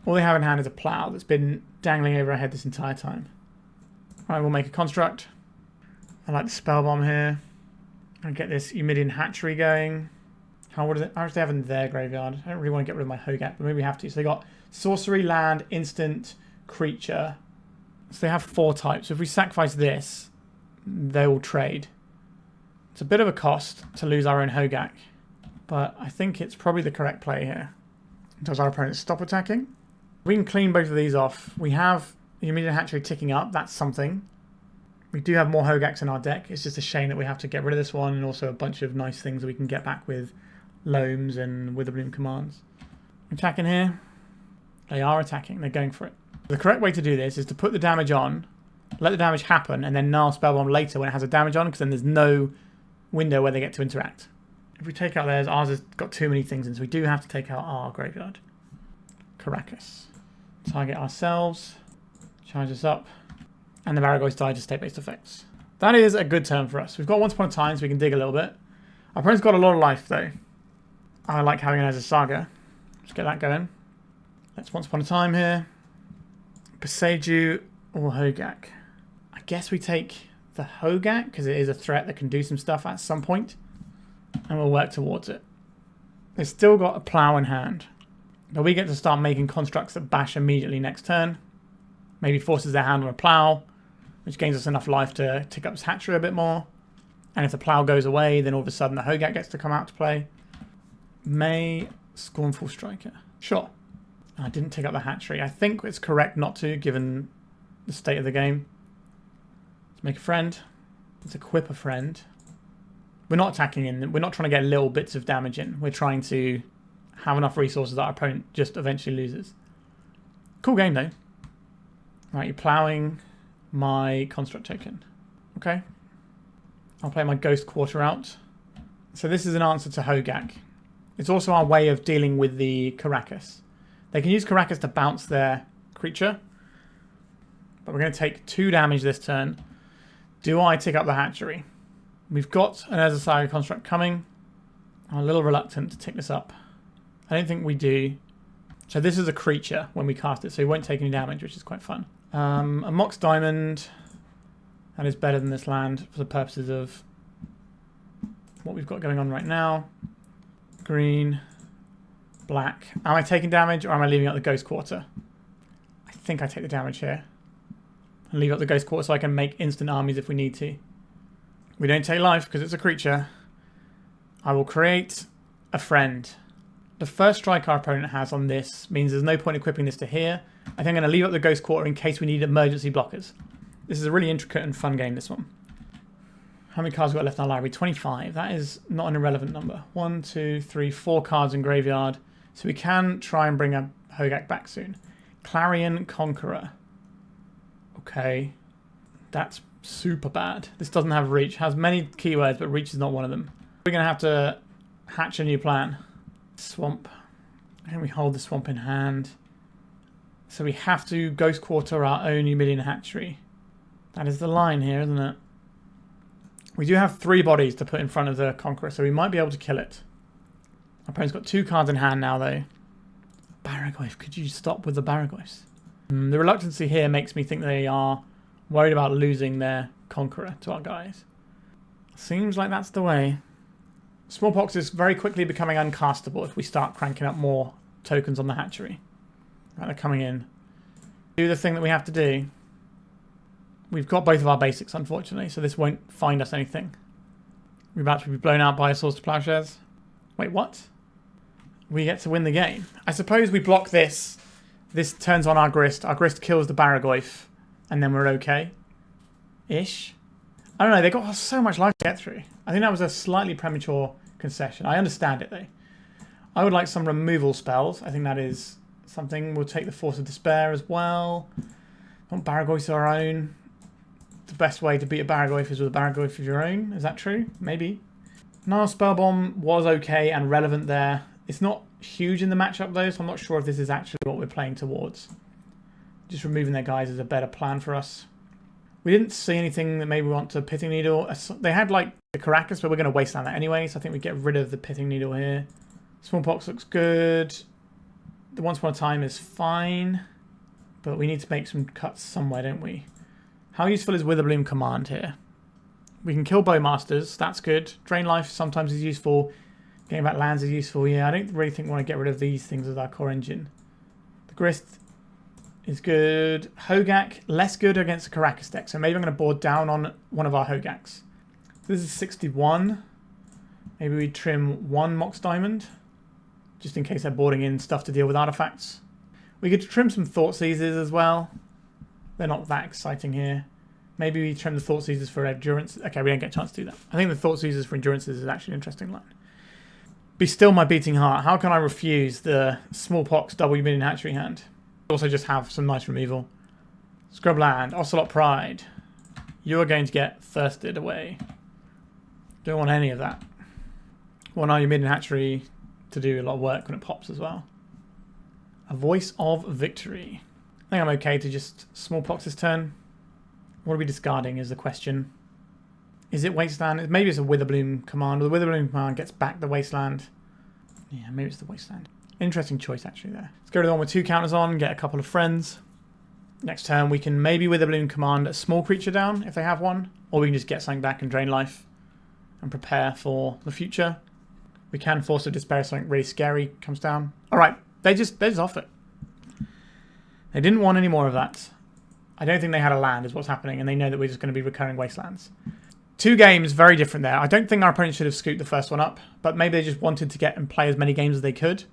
All they have in hand is a plow that's been dangling over our head this entire time. Alright, we'll make a construct. I like the Spellbomb here. I'll get this Eumidian Hatchery going. How much do they have in their graveyard? I don't really want to get rid of my Hogaak, but maybe we have to. So they got sorcery, land, instant, creature. So they have 4 types. So if we sacrifice this, they will trade. It's a bit of a cost to lose our own Hogaak, but I think it's probably the correct play here. Does our opponent stop attacking? We can clean both of these off. We have the Eumidian Hatchery ticking up. That's something. We do have more Hogaaks in our deck. It's just a shame that we have to get rid of this one, and also a bunch of nice things that we can get back with Loams and Witherbloom Commands. Attacking here. They are attacking. They're going for it. The correct way to do this is to put the damage on, let the damage happen, and then Nihil Spellbomb later when it has a damage on, because then there's no window where they get to interact. If we take out theirs, ours has got too many things in, so we do have to take out our graveyard. Caracas. Target ourselves. Charge us up. And the Barrowgoyf die to state-based effects. That is a good turn for us. We've got Once Upon a Time, so we can dig a little bit. Our opponent's got a lot of life, though. I like having it as a Saga. Let's get that going. Let's Once Upon a Time here. Boseiju or Hogaak. I guess we take the Hogaak, because it is a threat that can do some stuff at some point. and we'll work towards it. It's still got a plough in hand, but we get to start making constructs that bash immediately next turn. Maybe forces their hand on a plough, which gains us enough life to tick up his hatchery a bit more. And if the plough goes away, then all of a sudden the Hogaak gets to come out to play. May Scornful Striker. Sure. I didn't tick up the hatchery. I think it's correct not to, given the state of the game. Let's make a friend. Let's equip a friend. We're not attacking in. We're not trying to get little bits of damage in. We're trying to have enough resources that our opponent just eventually loses. Cool game, though. Right, you're ploughing my construct token. Okay. I'll play my Ghost Quarter out. So this is an answer to Hogaak. It's also our way of dealing with the Karakas. They can use Karakas to bounce their creature. But we're going to take 2 damage this turn. Do I tick up the hatchery? We've got an Urza Saga construct coming. I'm a little reluctant to tick this up. I don't think we do. So this is a creature when we cast it, so it won't take any damage, which is quite fun. A Mox Diamond. That is better than this land for the purposes of what we've got going on right now. Green, black. Am I taking damage or am I leaving out the Ghost Quarter? I think I take the damage here. And leave out the Ghost Quarter so I can make instant armies if we need to. We don't take life because it's a creature. I will create a friend. The first strike our opponent has on this means there's no point equipping this to here. I think I'm going to leave out the Ghost Quarter in case we need emergency blockers. This is a really intricate and fun game, this one. How many cards we got left in our library? 25. That is not an irrelevant number. 1, 2, 3, 4 cards in graveyard. So we can try and bring a Hogaak back soon. Clarion Conqueror. Okay. That's super bad. This doesn't have reach. Has many keywords, but reach is not one of them. We're going to have to hatch a new plan. Swamp. And we hold the swamp in hand. So we have to Ghost Quarter our own Eumidian Hatchery. That is the line here, isn't it? We do have 3 bodies to put in front of the Conqueror, so we might be able to kill it. Our opponent's got 2 cards in hand now, though. Barrowgoyf, could you stop with the Barrowgoyfs? The reluctancy here makes me think they are worried about losing their Conqueror to our guys. Seems like that's the way. Smallpox is very quickly becoming uncastable if we start cranking up more tokens on the hatchery. Right, they're coming in. Do the thing that we have to do. We've got both of our basics, unfortunately, so this won't find us anything. We're about to be blown out by a Swords to Plowshares. Wait, what? We get to win the game. I suppose we block this. This turns on our Grist. Our Grist kills the Barrowgoyf, and then we're okay. Ish. I don't know, they got so much life to get through. I think that was a slightly premature concession. I understand it, though. I would like some removal spells. I think that is something. We'll take the Force of Despair as well. Want Barrowgoyf our own. The best way to beat a Barrowgoyf is with a Barrowgoyf of your own. Is that true? Maybe. Nihil Spellbomb was okay and relevant there. It's not huge in the matchup though, so I'm not sure if this is actually what we're playing towards. Just removing their guys is a better plan for us. We didn't see anything that maybe we want to Pithing Needle. They had like the Karakas, but we're going to Wasteland that anyway, so I think we get rid of the Pithing Needle here. Smallpox looks good. The Once Upon a Time is fine, but we need to make some cuts somewhere, don't we? How useful is Witherbloom Command here? We can kill Bowmasters, that's good. Drain life sometimes is useful. Getting back lands is useful. Yeah, I don't really think we want to get rid of these things as our core engine. The Grist is good. Hogaak, less good against the Karakas deck, so maybe I'm going to board down on one of our Hogaaks. This is 61. Maybe we trim 1 Mox Diamond, just in case they're boarding in stuff to deal with artifacts. We could trim some Thoughtseizes as well. They're not that exciting here. Maybe we trim the Thoughtseizes for endurance. Okay, we don't get a chance to do that. I think the Thoughtseizes for endurances is actually an interesting line. Be still my beating heart. How can I refuse the Smallpox double Eumidian Hatchery hand? Also just have some nice removal. Scrubland, Ocelot Pride. You are going to get thirsted away. Don't want any of that. Want our Eumidian Hatchery to do a lot of work when it pops as well. A Voice of Victory. I think I'm okay to just Smallpox this turn. What are we discarding is the question. Is it Wasteland? Maybe it's a Witherbloom Command. The Witherbloom Command gets back the Wasteland. Yeah, maybe it's the Wasteland. Interesting choice actually there. Let's go to the one with 2 counters on, get a couple of friends. Next turn we can maybe Witherbloom Command a small creature down if they have one. Or we can just get something back and drain life. and prepare for the future. We can force a despair if something really scary comes down. Alright, they just off it. They didn't want any more of that. I don't think they had a land is what's happening, and they know that we're just going to be recurring Wastelands. 2 games, very different there. I don't think our opponent should have scooped the first one up, but maybe they just wanted to get and play as many games as they could.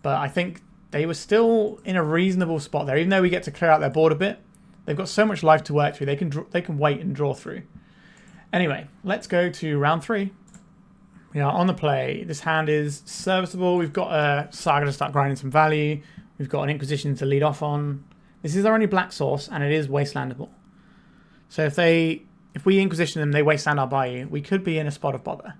But I think they were still in a reasonable spot there, even though we get to clear out their board a bit. They've got so much life to work through. They can wait and draw through. Anyway, let's go to round 3. We are on the play. This hand is serviceable. We've got a Saga to start grinding some value. We've got an Inquisition to lead off on. This is our only black source, and it is wastelandable. So if we Inquisition them, they wasteland our Bayou, we could be in a spot of bother.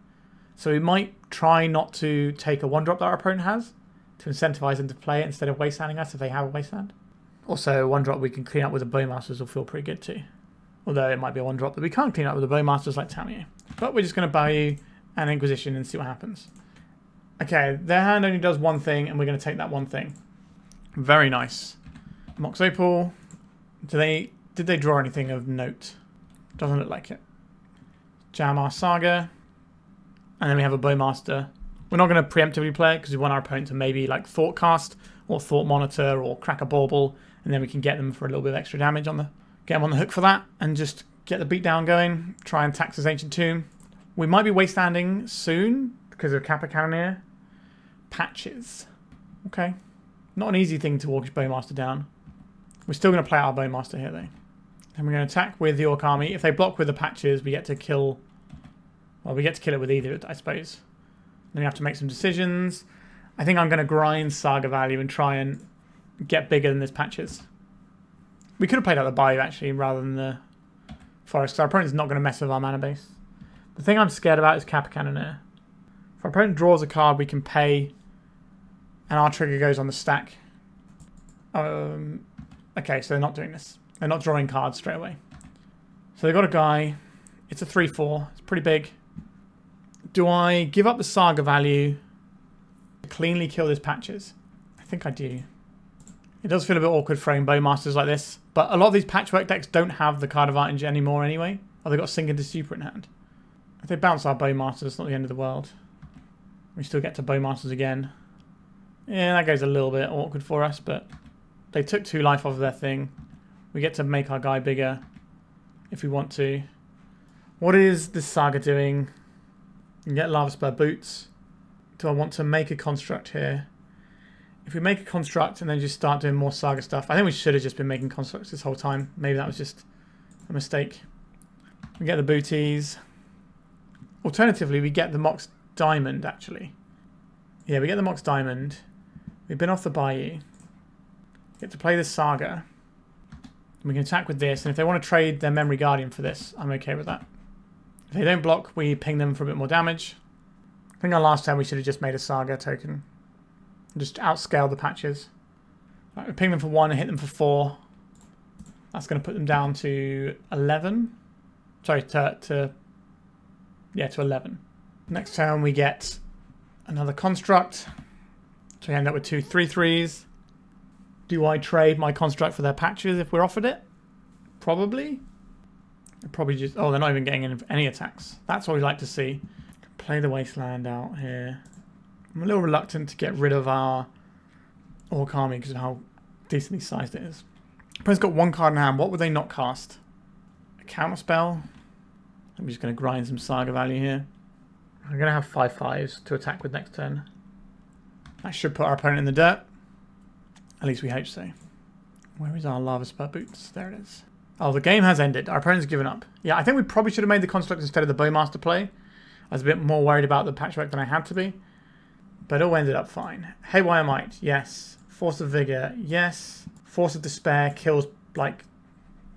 So we might try not to take a 1-drop that our opponent has to incentivize them to play it instead of wastelanding us if they have a wasteland. Also, 1-drop we can clean up with the Bowmasters will feel pretty good too. Although it might be a 1-drop that we can't clean up with the Bowmasters like Tamio. But we're just going to Bayou and Inquisition and see what happens. Okay, their hand only does one thing, and we're going to take that one thing. Very nice. Mox Opal. Did they draw anything of note? Doesn't look like it. Jam our Saga. And then we have a Bowmaster. We're not going to preemptively play it because we want our opponent to maybe like Thought Cast or Thought Monitor or crack a Bauble, and then we can get them for a little bit of extra damage on get them on the hook for that and just get the beatdown going. Try and tax this Ancient Tomb. We might be wastelanding soon because of Kappa Cannoneer. Patches. Okay. Not an easy thing to Orcish Bowmaster down. We're still going to play our Bowmaster here though. And we're going to attack with the Orc Army. If they block with the patches, we get to kill... Well, we get to kill it with either, I suppose. Then we have to make some decisions. I think I'm going to grind Saga value and try and get bigger than this patches. We could have played out the Bayou, actually, rather than the Forest, because our opponent's not going to mess with our mana base. The thing I'm scared about is Kappa Cannoneer. If our opponent draws a card, we can pay, and our trigger goes on the stack. Okay, so they're not doing this. They're not drawing cards straight away. So they've got a guy. It's a 3/4. It's pretty big. Do I give up the Saga value to cleanly kill this patches? I think I do. It does feel a bit awkward throwing Bowmasters like this, but a lot of these patchwork decks don't have the card advantage anymore anyway. Or they've got Sink into Super in hand. If they bounce our Bowmasters, it's not the end of the world. We still get to Bowmasters again. Yeah, that goes a little bit awkward for us, but they took 2 life off of their thing. We get to make our guy bigger if we want to. What is this Saga doing? You can get Lavaspur Boots. Do I want to make a construct here? If we make a construct and then just start doing more Saga stuff, I think we should have just been making constructs this whole time. Maybe that was just a mistake. We get the booties. Alternatively, we get the Mox Diamond, actually. Yeah, we get the Mox Diamond. We've been off the Bayou. Get to play this Saga. We can attack with this, and if they want to trade their Memory Guardian for this, I'm okay with that. If they don't block, we ping them for a bit more damage. I think our last time we should have just made a Saga token. Just outscale the patches. Right, we ping them for 1 and hit them for 4. That's going to put them down to 11. Sorry, to 11. Next turn we get another construct. So we end up with 2 3/3s. Do I trade my construct for their patches if we're offered it? Probably. Probably just... Oh, they're not even getting any attacks. That's what we like to see. Play the Wasteland out here. I'm a little reluctant to get rid of our Orc Army because of how decently sized it is. Opponent's got 1 card in hand. What would they not cast? A counter spell. I'm just going to grind some Saga value here. I'm going to have 5/5s to attack with next turn. That should put our opponent in the dirt. At least we hope so. Where is our Lavaspur Boots? There it is. Oh, the game has ended. Our opponent's given up. Yeah, I think we probably should have made the construct instead of the Bowmaster play. I was a bit more worried about the patchwork than I had to be. But it all ended up fine. Haywire Might, yes. Force of Vigor, yes. Force of Despair kills, like,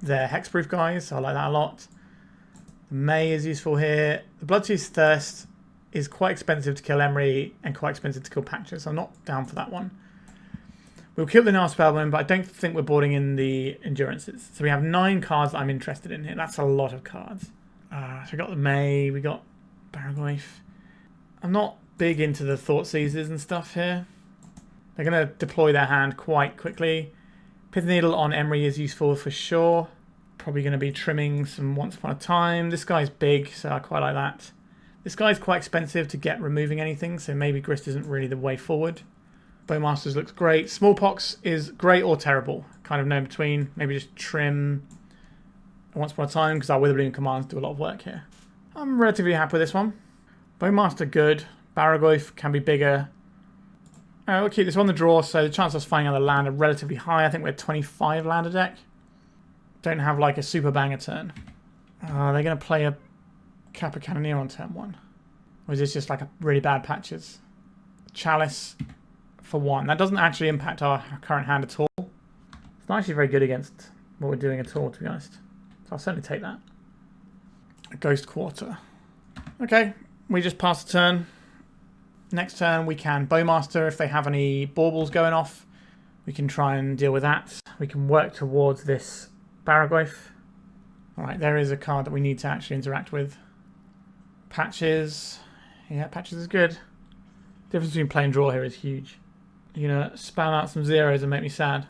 their hexproof guys, so I like that a lot. The May is useful here. The Bloodchief's Thirst is quite expensive to kill Emery and quite expensive to kill patches, so I'm not down for that one. We'll kill the Nihil Spellbomb, but I don't think we're boarding in the Endurances. So we have 9 cards that I'm interested in here. That's a lot of cards. So we got the May, we got Barrowgoyf. I'm not big into the Thoughtseizes and stuff here. They're going to deploy their hand quite quickly. Pithing Needle on Emery is useful for sure. Probably going to be trimming some Once Upon a Time. This guy's big, so I quite like that. This guy's quite expensive to get removing anything, so maybe Grist isn't really the way forward. Bowmasters looks great. Smallpox is great or terrible. Kind of no in between. Maybe just trim once upon a time, because our Witherbloom commands do a lot of work here. I'm relatively happy with this one. Bowmaster good. Barrowgoyf can be bigger. We'll keep this on the draw, so the chances of us finding another land are relatively high. I think we're 25 lander deck. Don't have like a super banger turn. Are they going to play a Kappa Cannoneer on turn 1? Or is this just like a really bad patches? Chalice for 1. That doesn't actually impact our current hand at all. It's not actually very good against what we're doing at all, to be honest. So I'll certainly take that. A Ghost Quarter. Okay, we just passed the turn. Next turn we can Bowmaster if they have any baubles going off. We can try and deal with that. We can work towards this Barrowgoyf. Alright, there is a card that we need to actually interact with. Patches. Yeah, Patches is good. The difference between play and draw here is huge. You're going to spam out some zeros and make me sad.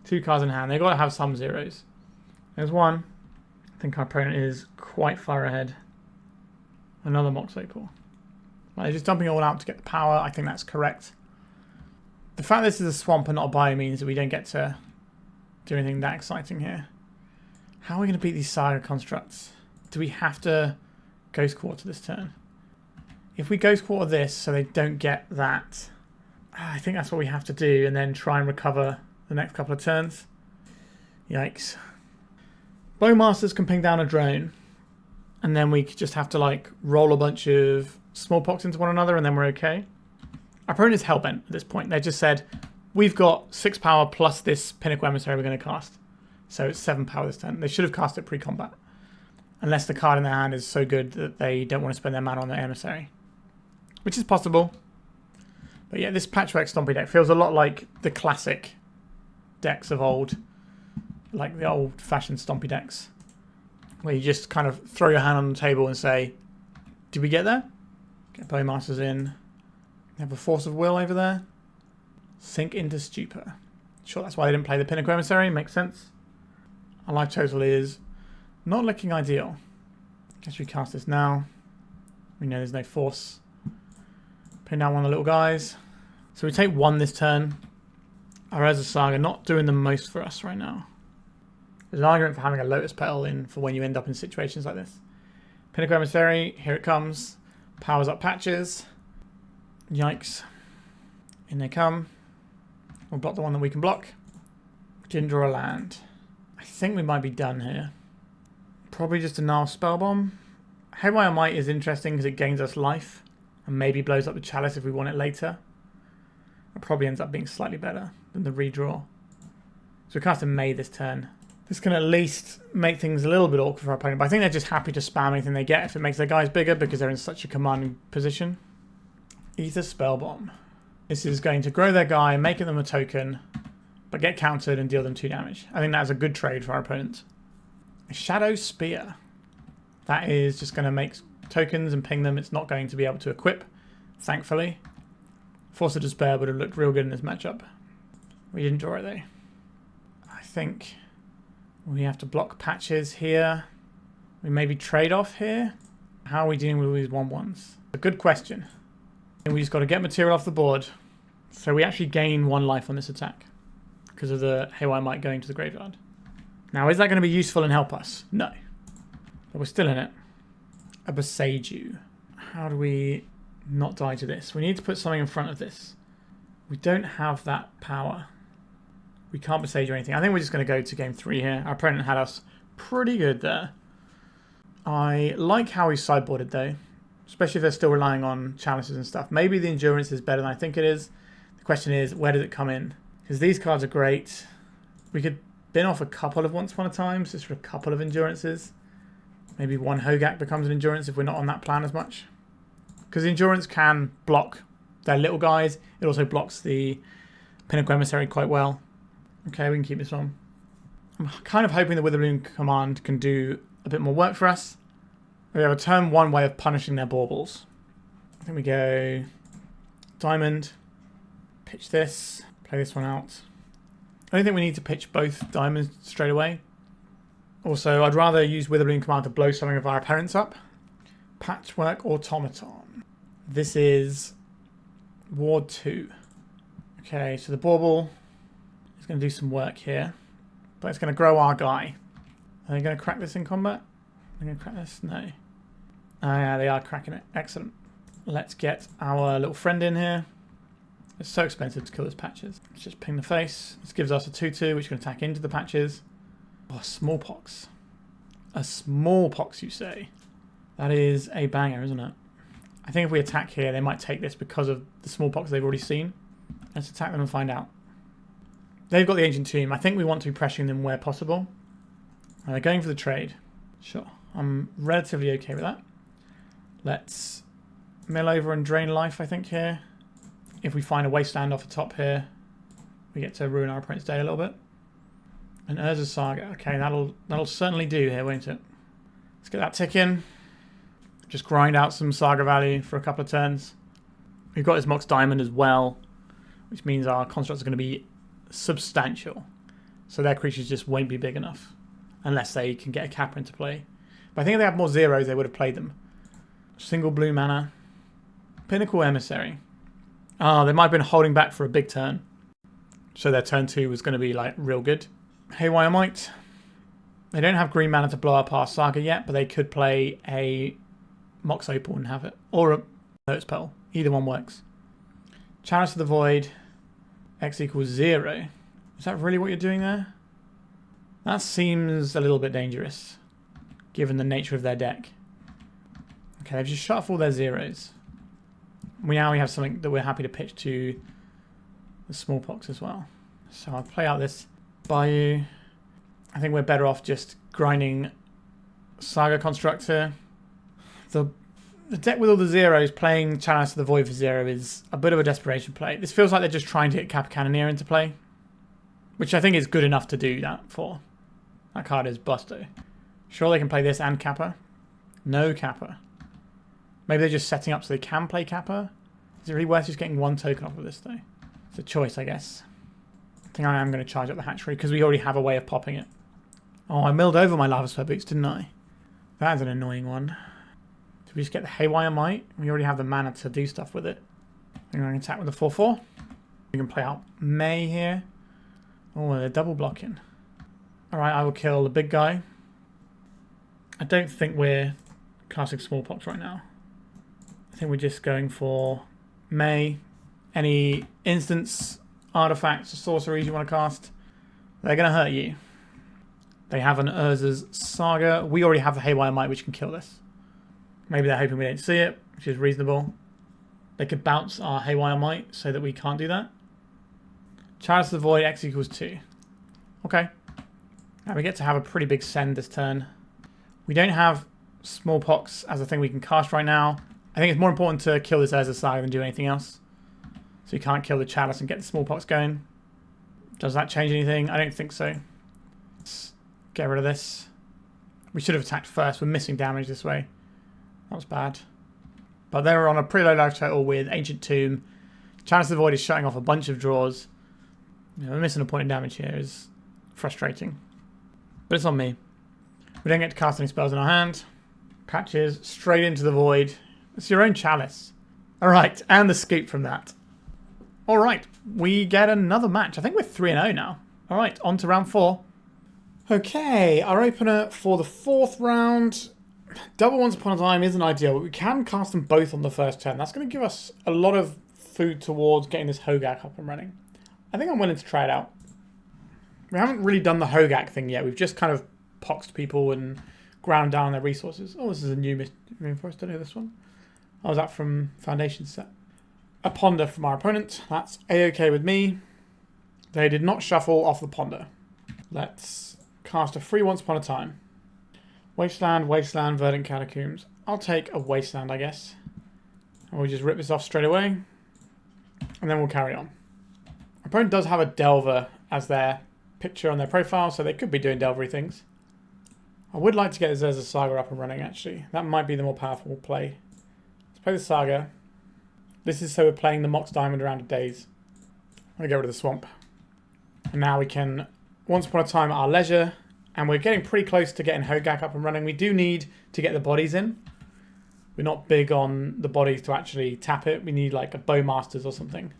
2 cards in hand. They've got to have some zeros. There's one. I think our opponent is quite far ahead. Another Mox Opal. Well, they're just dumping it all out to get the power. I think that's correct. The fact this is a swamp and not a Bayou means that we don't get to do anything that exciting here. How are we going to beat these Saga constructs? Do we have to Ghost Quarter this turn? If we Ghost Quarter this so they don't get that, I think that's what we have to do, and then try and recover the next couple of turns. Yikes. Bowmasters can ping down a drone, and then we just have to like roll a bunch of Smallpox into one another, and then we're okay. Our opponent is hellbent at this point. They just said, we've got 6 power plus this Pinnacle Emissary we're going to cast. So it's 7 power this turn. They should have cast it pre-combat. Unless the card in their hand is so good that they don't want to spend their mana on their Emissary. Which is possible. But yeah, this Patchwork Stompy deck feels a lot like the classic decks of old. Like the old-fashioned Stompy decks. Where you just kind of throw your hand on the table and say, did we get there? Get Bowmasters in. Have a Force of Will over there. Sink into Stupor. Sure, that's why they didn't play the Pinnacle Emissary. Makes sense. Our life total is not looking ideal. Guess we cast this now. We know there's no force. Pin down one of the little guys. So we take 1 this turn. Our Urza Saga not doing the most for us right now. There's an argument for having a Lotus Petal in for when you end up in situations like this. Pinnacle Emissary, here it comes. Powers up Patches. Yikes. In they come. We'll block the one that we can block. Didn't draw a land. I think we might be done here. Probably just a Nihil Spellbomb. Haywire Might is interesting because it gains us life. And maybe blows up the Chalice if we want it later. It probably ends up being slightly better than the redraw. So we cast a May this turn. This can at least make things a little bit awkward for our opponent. But I think they're just happy to spam anything they get if it makes their guys bigger because they're in such a commanding position. Ether Spellbomb. This is going to grow their guy, making them a token, but get countered and deal them 2 damage. I think that's a good trade for our opponent. A Shadow Spear. That is just going to make tokens and ping them. It's not going to be able to equip, thankfully. Force of Despair would have looked real good in this matchup. We didn't draw it though. I think we have to block Patches here. We maybe trade off here. How are we dealing with all these 1/1s? A good question. And we just got to get material off the board. So we actually gain 1 life on this attack because of the Haywire Might going to the graveyard. Now, is that going to be useful and help us? No. But we're still in it. A Boseiju. How do we not die to this? We need to put something in front of this. We don't have that power. We can't Boseiju or anything. I think we're just going to go to game 3 here. Our opponent had us pretty good there. I like how he sideboarded though. Especially if they're still relying on chalices and stuff. Maybe the endurance is better than I think it is. The question is, where does it come in? Because these cards are great. We could bin off a couple of Once Upon a Times, just for a couple of endurances. Maybe 1 Hogaak becomes an endurance if we're not on that plan as much. Because endurance can block their little guys. It also blocks the Pinnacle Emissary quite well. Okay, we can keep this on. I'm kind of hoping the Witherbloom Command can do a bit more work for us. We have a turn 1 way of punishing their baubles. I think we go Diamond, pitch this, play this one out. I don't think we need to pitch both Diamonds straight away. Also, I'd rather use Witherbloom Command to blow something of our opponents up. Patchwork Automaton. This is Ward 2. Okay, so the Bauble is going to do some work here. But it's going to grow our guy. Are they going to crack this in combat? Are they going to crack this? No. Oh yeah, they are cracking it. Excellent. Let's get our little friend in here. It's so expensive to kill those patches. Let's just ping the face. This gives us a 2-2, which can attack into the patches. Oh, Smallpox. A Smallpox, you say? That is a banger, isn't it? I think if we attack here, they might take this because of the Smallpox they've already seen. Let's attack them and find out. They've got the Ancient Tomb. I think we want to be pressuring them where possible. They're going for the trade. Sure. I'm relatively okay with that. Let's mill over and drain life, I think, here. If we find a Wasteland off the top here, we get to ruin our opponent's day a little bit. And Urza Saga. Okay, that'll certainly do here, won't it? Let's get that ticking. Just grind out some Saga value for a couple of turns. We've got his Mox Diamond as well, which means our constructs are going to be substantial. So their creatures just won't be big enough unless they can get a Kappa into play. But I think if they had more zeros, they would have played them. Single blue mana. Pinnacle Emissary. Oh, they might have been holding back for a big turn. So their turn 2 was going to be like real good. Haywire Might. They don't have green mana to blow up our Saga yet, but they could play a Mox Opal and have it. Or a Hurt Spell. Either one works. Chalice of the Void. X equals 0. Is that really what you're doing there? That seems a little bit dangerous, given the nature of their deck. Okay, they've just shut off all their zeros. Now we have something that we're happy to pitch to the Smallpox as well. So I'll play out this Bayou. I think we're better off just grinding Saga Construct here. The deck with all the zeros playing Chalice of the Void for 0 is a bit of a desperation play. This feels like they're just trying to get Kappa Cannoneer into play, which I think is good enough to do that for. That card is Busto. Sure, they can play this and Kappa. No Kappa. Maybe they're just setting up so they can play Kappa. Is it really worth just getting one token off of this though? It's a choice, I guess. I think I am going to charge up the hatchery because we already have a way of popping it. Oh, I milled over my Lavaspur Boots, didn't I? That is an annoying one. Did we just get the Haywire Might? We already have the mana to do stuff with it. I'm going to attack with the 4-4. We can play out May here. Oh, they're double blocking. Alright, I will kill the big guy. I don't think we're casting Smallpox right now. I think we're just going for May. Any instants, artifacts, or sorceries you want to cast, they're going to hurt you. They have an Urza's Saga. We already have the Haywire Might, which can kill this. Maybe they're hoping we don't see it, which is reasonable. They could bounce our Haywire Might so that we can't do that. Chalice of the Void, X equals 2. Okay. Now we get to have a pretty big send this turn. We don't have Smallpox as a thing we can cast right now. I think it's more important to kill this Urza Saga than do anything else. So you can't kill the Chalice and get the Smallpox going. Does that change anything? I don't think so. Let's get rid of this. We should have attacked first. We're missing damage this way. That was bad. But they were on a pretty low life total with Ancient Tomb. Chalice of the Void is shutting off a bunch of draws. You know, we're missing a point in damage here is frustrating. But it's on me. We don't get to cast any spells in our hand. Patches straight into the Void. It's your own Chalice. Alright, and the scoop from that. Alright, we get another match. I think we're 3-0 now. Alright, on to round 4. Okay, our opener for the 4th round. Double Once Upon a Time isn't ideal, but we can cast them both on the first turn. That's going to give us a lot of food towards getting this Hogaak up and running. I think I'm willing to try it out. We haven't really done the Hogaak thing yet. We've just kind of poxed people and ground down their resources. Oh, this is a new reinforced. Don't know this one. Oh, was that from Foundation set? A Ponder from our opponent. That's A-okay with me. They did not shuffle off the Ponder. Let's cast a free Once Upon a Time. Wasteland, Wasteland, Verdant Catacombs. I'll take a Wasteland, I guess. And we'll just rip this off straight away. And then we'll carry on. Our opponent does have a Delver as their picture on their profile, so they could be doing Delvery things. I would like to get this Urza Saga up and running, actually. That might be the more powerful play. Let's play the Saga. This is so we're playing the Mox Diamond around a daze. I'm going to get rid of the Swamp. And now we can, Once Upon a Time, at our leisure. And we're getting pretty close to getting Hogaak up and running. We do need to get the bodies in. We're not big on the bodies to actually tap it. We need like a Bowmasters or something.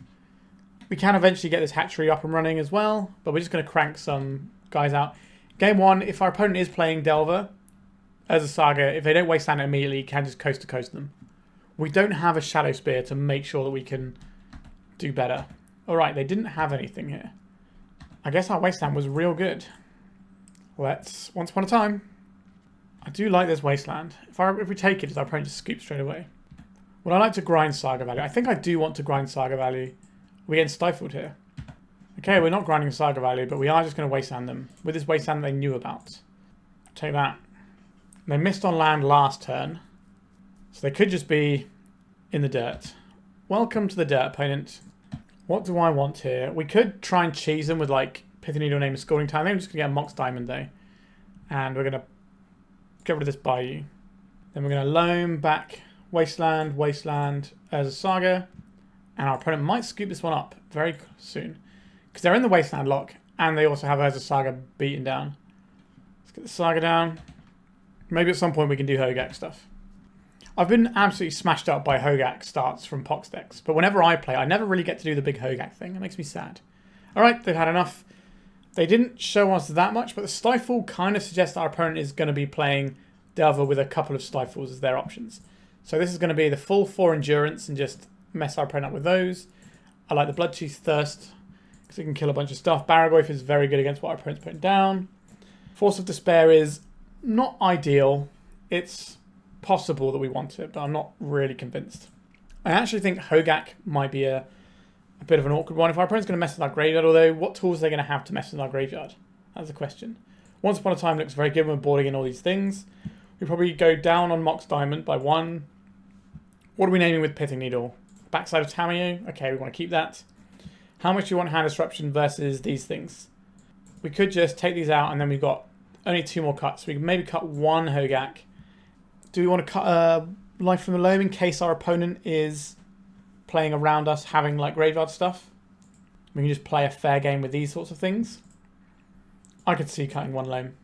We can eventually get this hatchery up and running as well, but we're just going to crank some guys out. Game 1, if our opponent is playing Delver as a Saga, if they don't Wasteland it immediately, you can just coast to coast them. We don't have a Shadow Spear to make sure that we can do better. Alright, they didn't have anything here. I guess our Wasteland was real good. Let's, once upon a time. I do like this Wasteland. If we take it, does our opponent just scoop straight away? Would I like to grind Saga value? I think I do want to grind Saga value. We're getting stifled here. Okay, we're not grinding Saga value, but we are just going to Wasteland them. With this Wasteland they knew about. Take that. They missed on land last turn. So they could just be in the dirt. Welcome to the dirt, opponent. What do I want here? We could try and cheese them with like Pithing Needle, Name, and Scalding Time. I think I'm just going to get a Mox Diamond though. And we're going to get rid of this Bayou. Then we're going to Loam back Wasteland, Wasteland as a Saga. And our opponent might scoop this one up very soon. Because they're in the Wasteland lock. And they also have as a Saga beaten down. Let's get the Saga down. Maybe at some point we can do Hogaak stuff. I've been absolutely smashed up by Hogaak starts from Pox decks. But whenever I play, I never really get to do the big Hogaak thing. It makes me sad. Alright, they've had enough. They didn't show us that much, but the Stifle kind of suggests our opponent is going to be playing Delver with a couple of Stifles as their options. So this is going to be the full 4 Endurance and just mess our opponent up with those. I like the Bloodchief Thirst because it can kill a bunch of stuff. Barrowgoyf is very good against what our opponent's putting down. Force of Despair is not ideal. It's possible that we want it, but I'm not really convinced. I actually think Hogaak might be a bit of an awkward one. If our opponent's going to mess with our graveyard, although what tools are they going to have to mess with our graveyard? That's the question. Once Upon a Time looks very good when we're boarding in all these things. We probably go down on Mox Diamond by 1. What are we naming with Pithing Needle? Backside of Tamiyo? Okay, we want to keep that. How much do you want Hand Disruption versus these things? We could just take these out and then we've got only 2 more cuts. We can maybe cut 1 Hogaak. Do we want to cut Life from the Loam in case our opponent is playing around us having like graveyard stuff? We can just play a fair game with these sorts of things. I could see cutting 1 Loam.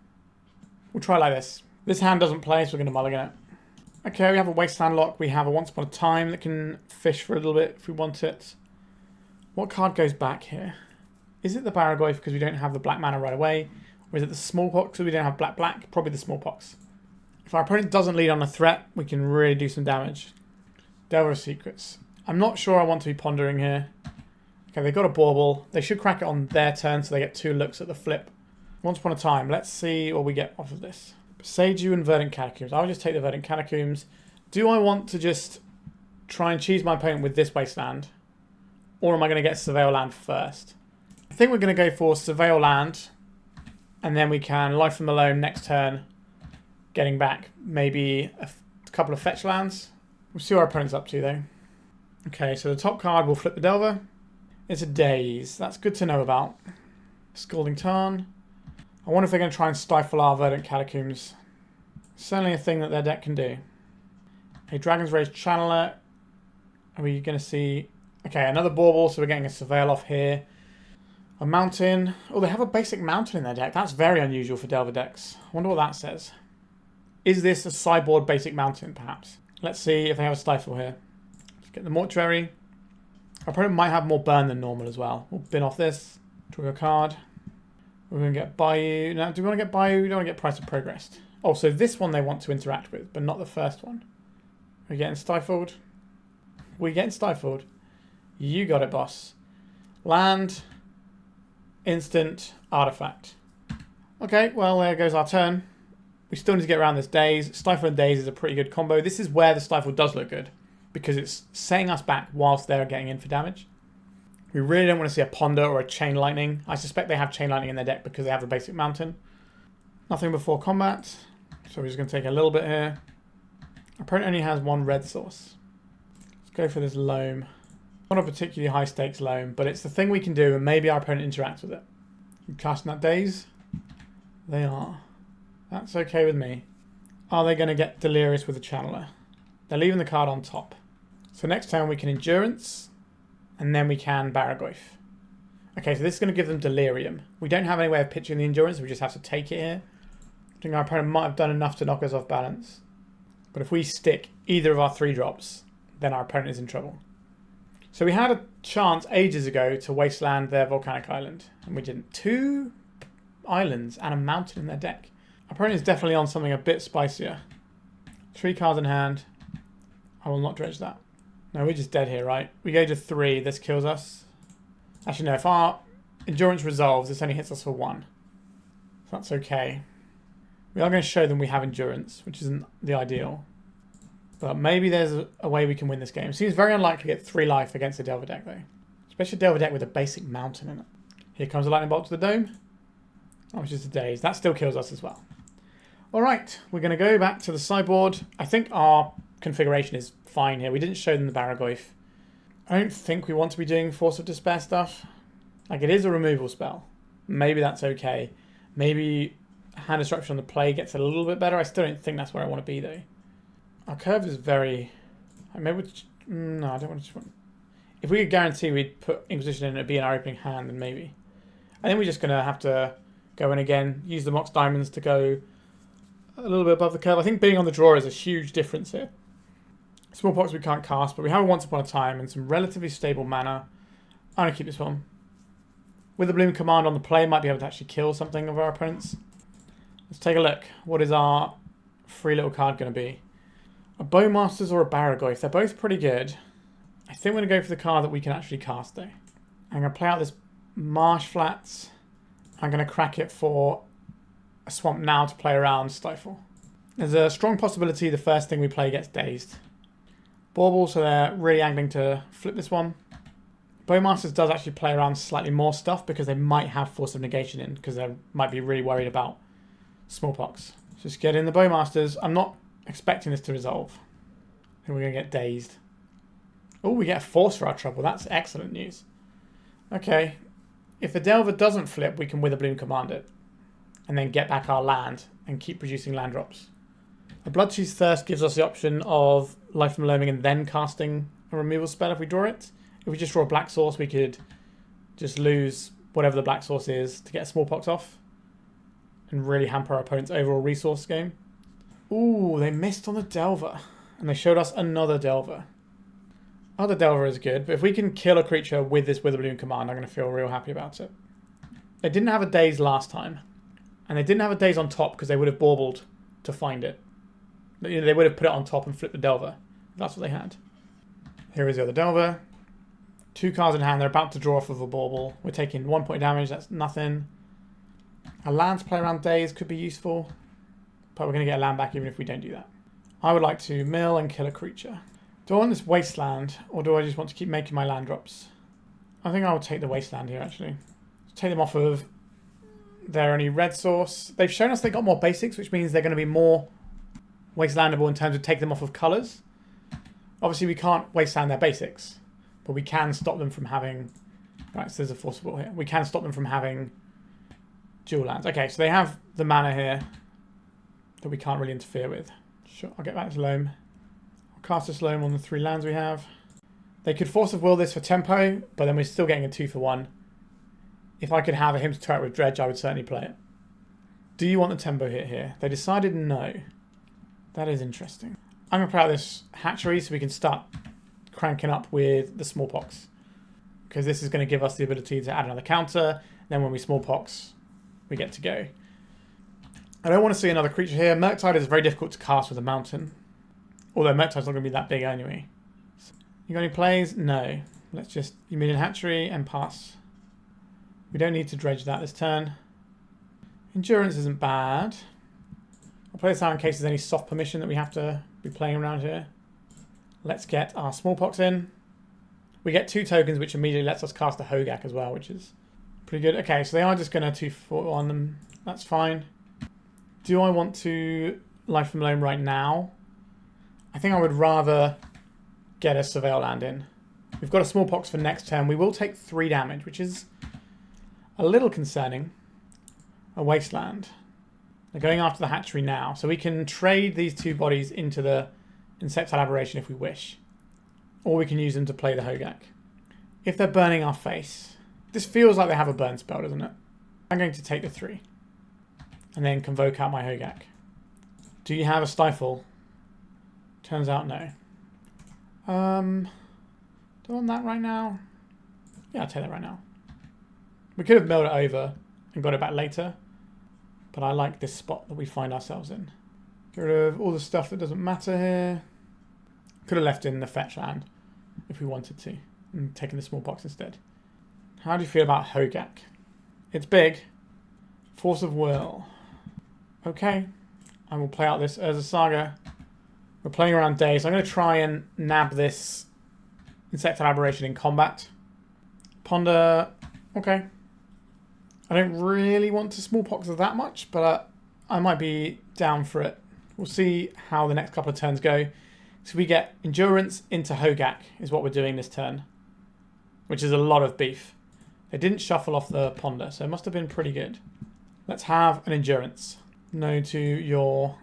We'll try like this. This hand doesn't play, so we're going to mulligan it. Okay, we have a Wasteland lock. We have a Once Upon a Time that can fish for a little bit if we want it. What card goes back here? Is it the Barrowgoyf because we don't have the black mana right away? Or is it the Smallpox because we don't have black? Probably the Smallpox. If our opponent doesn't lead on a threat, we can really do some damage. Delver of Secrets. I'm not sure I want to be pondering here. Okay, they've got a bauble. They should crack it on their turn so they get 2 looks at the flip. Once Upon a Time. Let's see what we get off of this. Boseiju and Verdant Catacombs. I'll just take the Verdant Catacombs. Do I want to just try and cheese my opponent with this Wasteland? Or am I going to get Surveil Land first? I think we're going to go for Surveil Land. And then we can Life from the Loam next turn. Getting back maybe a couple of fetch lands. We'll see what our opponent's up to though. Okay, so the top card will flip the Delver. It's a Daze. That's good to know about. Scalding Tarn. I wonder if they're going to try and stifle our Verdant Catacombs. Certainly a thing that their deck can do. A Dragon's Rage Channeler. Are we going to see... Okay, another Bauble, so we're getting a Surveil off here. A Mountain. Oh, they have a basic Mountain in their deck. That's very unusual for Delver decks. I wonder what that says. Is this a sideboard basic Mountain, perhaps? Let's see if they have a Stifle here. Let's get the Mortuary. Our opponent might have more burn than normal as well. We'll bin off this. Draw a card. We're going to get Bayou. Now, do we want to get Bayou? We don't want to get Price of Progress. Oh, so this one they want to interact with, but not the first one. We're getting Stifled. We're getting Stifled. You got it, boss. Land. Instant. Artifact. Okay, well, there goes our turn. We still need to get around this Daze. Stifle and Daze is a pretty good combo. This is where the Stifle does look good, because it's setting us back whilst they're getting in for damage. We really don't want to see a Ponder or a Chain Lightning. I suspect they have Chain Lightning in their deck because they have a basic Mountain. Nothing before combat. So we're just going to take a little bit here. Our opponent only has 1 red source. Let's go for this Loam. Not a particularly high stakes Loam, but it's the thing we can do and maybe our opponent interacts with it. Casting that Daze? They are. That's okay with me. Are they going to get Delirious with a Channeler? They're leaving the card on top. So next turn we can Endurance, and then we can Barrowgoyf. Okay, so this is going to give them Delirium. We don't have any way of pitching the Endurance, we just have to take it here. I think our opponent might have done enough to knock us off balance. But if we stick either of our 3-drops, then our opponent is in trouble. So we had a chance ages ago to Wasteland their volcanic island, and we didn't. 2 islands and a mountain in their deck. Our opponent is definitely on something a bit spicier. 3 cards in hand. I will not dredge that. No, we're just dead here, right? We go to 3, this kills us. Actually, no, if our endurance resolves, this only hits us for 1. So that's okay. We are going to show them we have endurance, which isn't the ideal. But maybe there's a way we can win this game. Seems very unlikely to get 3 life against a Delver deck, though. Especially a Delver deck with a basic mountain in it. Here comes a lightning bolt to the dome. Oh, it's just a daze. That still kills us as well. Alright, we're going to go back to the sideboard. I think our configuration is fine here. We didn't show them the Barrowgoyf. I don't think we want to be doing Force of Despair stuff. Like, it is a removal spell. Maybe that's okay. Maybe hand destruction on the play gets a little bit better. I still don't think that's where I want to be, though. Our curve is very... Maybe no, I don't want to... If we could guarantee we'd put Inquisition in and it'd be in our opening hand, then maybe. I think we're just going to have to go in again, use the Mox Diamonds to go a little bit above the curve. I think being on the draw is a huge difference here. Smallpox we can't cast, but we have a Once Upon a Time and some relatively stable mana. I'm going to keep this one. Witherbloom Command on the play might be able to actually kill something of our opponents. Let's take a look. What is our free little card going to be? A Bowmasters or a Barrowgoyf. They're both pretty good. I think we're going to go for the card that we can actually cast, though. I'm going to play out this Marsh Flats. I'm going to crack it for a Swamp now to play around Stifle. There's a strong possibility the first thing we play gets dazed. Bauble, so they're really angling to flip this one. Bowmasters does actually play around slightly more stuff because they might have Force of Negation in because they might be really worried about Smallpox. Just get in the Bowmasters. I'm not expecting this to resolve. I think we're going to get dazed. Oh, we get a Force for our trouble. That's excellent news. Okay. If the Delver doesn't flip, we can Witherbloom Command it. And then get back our land and keep producing land drops. A Bloodchief's Thirst gives us the option of Life from Loaming and then casting a removal spell if we draw it. If we just draw a black source, we could just lose whatever the black source is to get a Smallpox off. And really hamper our opponent's overall resource game. Ooh, they missed on the Delver. And they showed us another Delver. Other Delver is good, but if we can kill a creature with this Witherbloom Command, I'm going to feel real happy about it. They didn't have a daze last time. And they didn't have a daze on top because they would have baubled to find it. They would have put it on top and flipped the Delver. That's what they had. Here is the other Delver. 2 cards in hand. They're about to draw off of a bauble. We're taking 1 point damage. That's nothing. A land to play around daze could be useful. But we're going to get a land back even if we don't do that. I would like to mill and kill a creature. Do I want this Wasteland or do I just want to keep making my land drops? I think I will take the Wasteland here actually. Take them off of their only red source. They've shown us they got more basics, which means they're going to be more Wastelandable in terms of take them off of colours. Obviously we can't Wasteland their basics, but we can stop them from having... Right, so there's a forcible here. We can stop them from having dual lands. Okay, so they have the mana here that we can't really interfere with. Sure, I'll get back to Loam. I'll cast this Loam on the 3 lands we have. They could Force of Will this for tempo, but then we're still getting a 2 for 1. If I could have a Hymn to Turret with Dredge, I would certainly play it. Do you want the tempo hit here? They decided no. That is interesting. I'm going to play out this Hatchery so we can start cranking up with the Smallpox. Because this is going to give us the ability to add another counter. Then when we Smallpox, we get to go. I don't want to see another creature here. Murktide is very difficult to cast with a mountain. Although Murktide's not going to be that big anyway. You got any plays? No. Let's just Eumidian Hatchery and pass. We don't need to dredge that this turn. Endurance isn't bad. I'll play this out in case there's any soft permission that we have to be playing around here. Let's get our Smallpox in. We get 2 tokens, which immediately lets us cast a Hogaak as well, which is pretty good. Okay, so they are just going to 2-4 on them. That's fine. Do I want to Life from Loam right now? I think I would rather get a Surveil land in. We've got a Smallpox for next turn. We will take 3 damage, which is a little concerning. A Wasteland. They're going after the Hatchery now, so we can trade these 2 bodies into the Insectile Aberration if we wish. Or we can use them to play the Hogaak. If they're burning our face, this feels like they have a burn spell, doesn't it? I'm going to take the 3. And then convoke out my Hogaak. Do you have a Stifle? Turns out no. Do I want that right now? Yeah, I'll take that right now. We could have milled it over and got it back later, but I like this spot that we find ourselves in. Get rid of all the stuff that doesn't matter here. Could have left in the fetch land if we wanted to, and taken the Smallpox instead. How do you feel about Hogaak? It's big. Force of Will. Okay. I will play out this Urza Saga. We're playing around day, so I'm going to try and nab this Insectile Aberration in combat. Ponder. Okay. I don't really want to Smallpox that much, but I might be down for it. We'll see how the next couple of turns go. So we get Endurance into Hogaak is what we're doing this turn, which is a lot of beef. They didn't shuffle off the Ponder, so it must have been pretty good. Let's have an Endurance. No to your...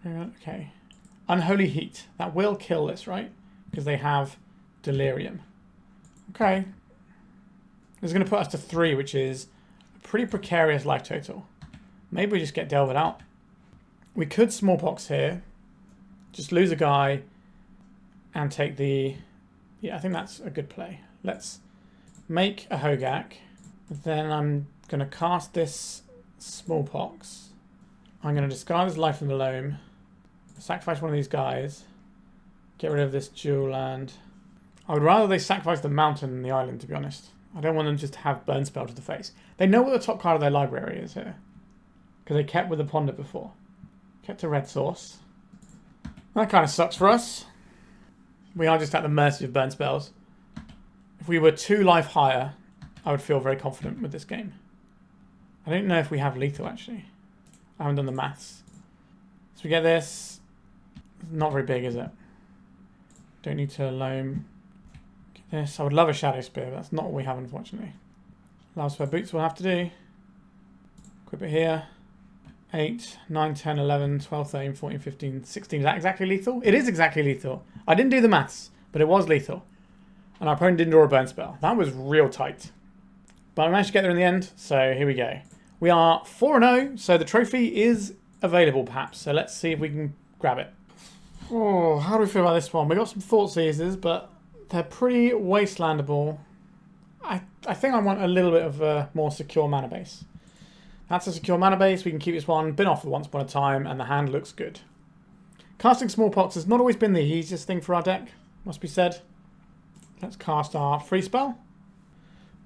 Okay. Unholy Heat. That will kill this, right? Because they have Delirium. Okay. This is going to put us to 3, which is a pretty precarious life total. Maybe we just get Delved out. We could Smallpox here. Just lose a guy and take the... Yeah, I think that's a good play. Let's make a Hogaak. Then I'm going to cast this Smallpox. I'm going to discard this Life from the Loam. Sacrifice one of these guys. Get rid of this dual land. I would rather they sacrifice the mountain than the island, to be honest. I don't want them just to have Burn Spell to the face. They know what the top card of their library is here. Because they kept with the Ponder before. Kept a red source. That kind of sucks for us. We are just at the mercy of Burn Spells. If we were 2 life higher, I would feel very confident with this game. I don't know if we have lethal, actually. I haven't done the maths. So we get this. It's not very big, is it? Don't need to loam. Get this. I would love a Shadow Spear, but that's not what we have, unfortunately. Lavaspur Boots we'll have to do. Equip it here. 8, 9, 10, 11, 12, 13, 14, 15, 16. Is that exactly lethal? It is exactly lethal. I didn't do the maths, but it was lethal. And our opponent didn't draw a burn spell. That was real tight. But I managed to get there in the end, so here we go. We are 4-0, so the trophy is available perhaps. So let's see if we can grab it. Oh, how do we feel about this one? We got some Thoughtseizes, but they're pretty wastelandable. I think I want a little bit of a more secure mana base. That's a secure mana base. We can keep this one. Been off for once upon a time, and the hand looks good. Casting Smallpox has not always been the easiest thing for our deck, must be said. Let's cast our free spell.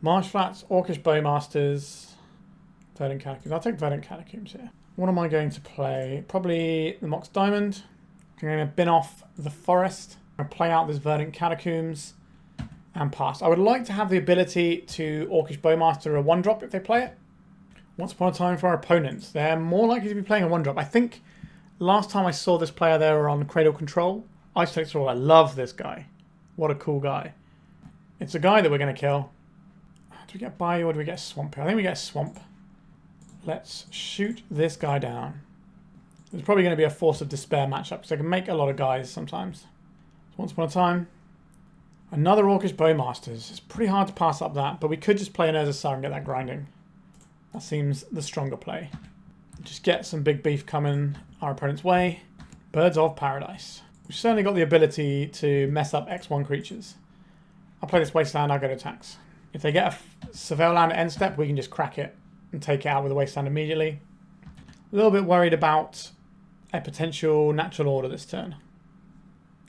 Marsh Flats, Orcish Bowmasters, Verdant Catacombs. I'll take Verdant Catacombs here. What am I going to play? Probably the Mox Diamond. I'm going to bin off the Forest. I'm going to play out this Verdant Catacombs and pass. I would like to have the ability to Orcish Bowmaster a 1-drop if they play it. Once upon a time for our opponents, they're more likely to be playing a 1-drop. I think last time I saw this player, they were on Cradle Control. Isolates All. I love this guy. What a cool guy. It's a guy that we're going to kill. Do we get Bayou or do we get Swamp here? I think we get Swamp. Let's shoot this guy down. There's probably going to be a Force of Despair matchup because I can make a lot of guys sometimes. So once upon a time, another Orcish Bowmasters. It's pretty hard to pass up that, but we could just play an Urza Saga and get that grinding. That seems the stronger play. Just get some big beef coming our opponent's way. Birds of Paradise. We've certainly got the ability to mess up X1 creatures. I'll play this Wasteland, I'll go to attacks. If they get a Surveil Land at end step, we can just crack it and take it out with the Wasteland immediately. A little bit worried about a potential natural order this turn.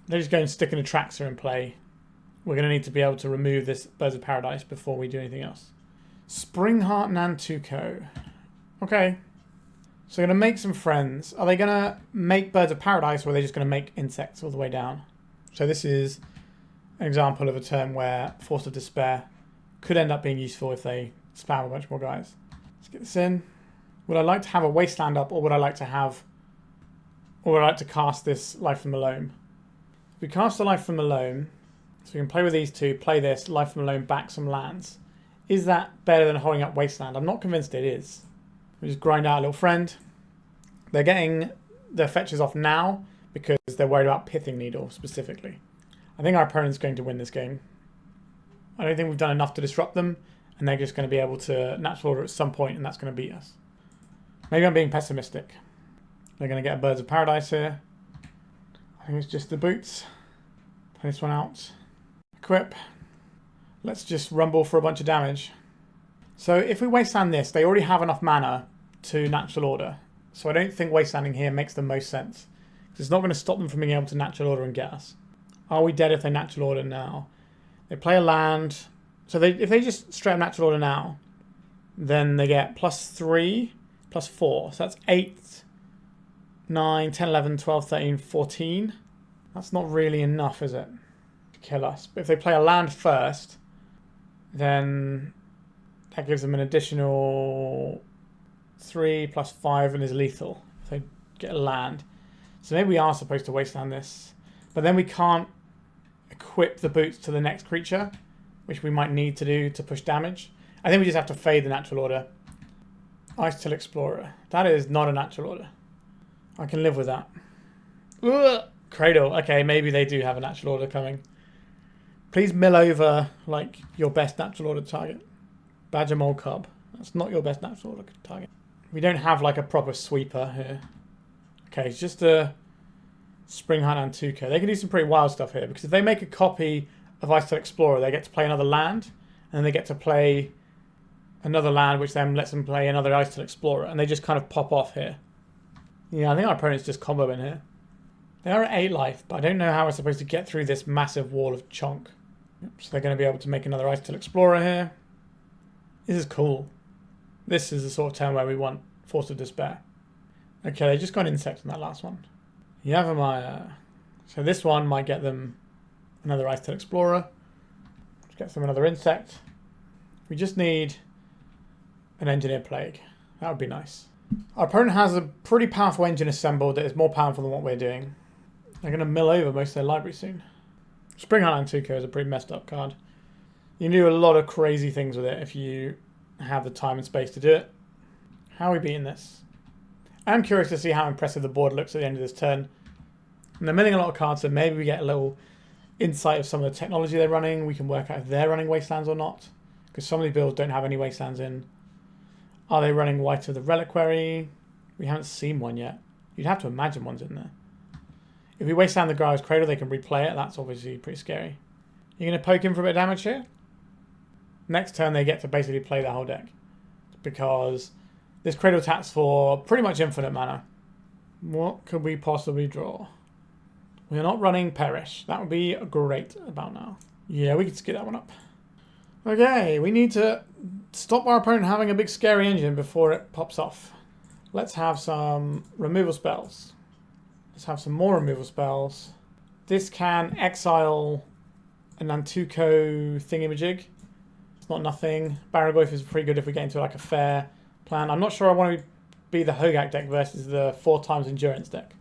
They're just going to stick an Atraxa in play. We're going to need to be able to remove this Birds of Paradise before we do anything else. Springheart Nantuko. Okay. So they're going to make some friends. Are they going to make Birds of Paradise or are they just going to make insects all the way down? So this is an example of a turn where Force of Despair could end up being useful if they spam a bunch more guys. Let's get this in. Would I like to have a Wasteland up or would I like to have... Or would I like to cast this Life from the Loam? If we cast the Life from the Loam, so we can play with these two, play this, Life from the Loam, back some lands. Is that better than holding up Wasteland? I'm not convinced it is. We just grind out a little friend. They're getting their fetches off now because they're worried about Pithing Needle specifically. I think our opponent's going to win this game. I don't think we've done enough to disrupt them and they're just going to be able to natural order at some point and that's going to beat us. Maybe I'm being pessimistic. They're going to get a Birds of Paradise here. I think it's just the boots. Play this one out. Equip. Let's just rumble for a bunch of damage. So if we wasteland this, they already have enough mana to natural order. So I don't think wastelanding here makes the most sense. It's not going to stop them from being able to natural order and get us. Are we dead if they natural order now? They play a land. So if they just straight up natural order now, then they get +3, +4. So that's 8, 9, 10, 11, 12, 13, 14. That's not really enough, is it? To kill us. But if they play a land first, then that gives them an additional 3 +5 and is lethal if they get a land. So maybe we are supposed to wasteland this. But then we can't equip the boots to the next creature, which we might need to do to push damage. I think we just have to fade the natural order. Ice-Till Explorer. That is not a natural order. I can live with that. Ugh! Cradle. Okay, maybe they do have a natural order coming. Please mill over, like, your best natural order target. Badger Mole Cub. That's not your best natural order target. We don't have, like, a proper sweeper here. Okay, it's just a Spring Hunt and Tuco. They can do some pretty wild stuff here, because if they make a copy of Ice-Till Explorer, they get to play another land, and then they get to play another land, which then lets them play another Ice-Till Explorer, and they just kind of pop off here. Yeah, I think our opponent's just combo in here. They are at 8 life, but I don't know how we're supposed to get through this massive wall of chonk. So they're going to be able to make another Ice-Till Explorer here. This is cool. This is the sort of turn where we want Force of Despair. Okay, they just got Insect on that last one. Yavimaya. So this one might get them another Ice-Till Explorer. Which gets them another Insect. We just need an Engineer Plague. That would be nice. Our opponent has a pretty powerful engine assembled that is more powerful than what we're doing. They're going to mill over most of their library soon. Spring Hunt and Tuco is a pretty messed up card. You can do a lot of crazy things with it if you have the time and space to do it. How are we beating this? I'm curious to see how impressive the board looks at the end of this turn. And they're milling a lot of cards, so maybe we get a little insight of some of the technology they're running. We can work out if they're running Wastelands or not. Because some of these builds don't have any Wastelands in. Are they running White of the Reliquary? We haven't seen one yet. You'd have to imagine one's in there. If we Wasteland the Growler's Cradle, they can replay it. That's obviously pretty scary. You're going to poke him for a bit of damage here? Next turn, they get to basically play the whole deck. Because this Cradle taps for pretty much infinite mana. What could we possibly draw? We're not running Perish. That would be great about now. Yeah, we could skip that one up. Okay, we need to stop our opponent having a big scary engine before it pops off. Let's have some removal spells. Let's have some more removal spells. This can exile an Nantuko thingamajig. It's not nothing. Barrowgoyf is pretty good if we get into like a fair plan. I'm not sure I want to be the Hogaak deck versus the 4x endurance deck.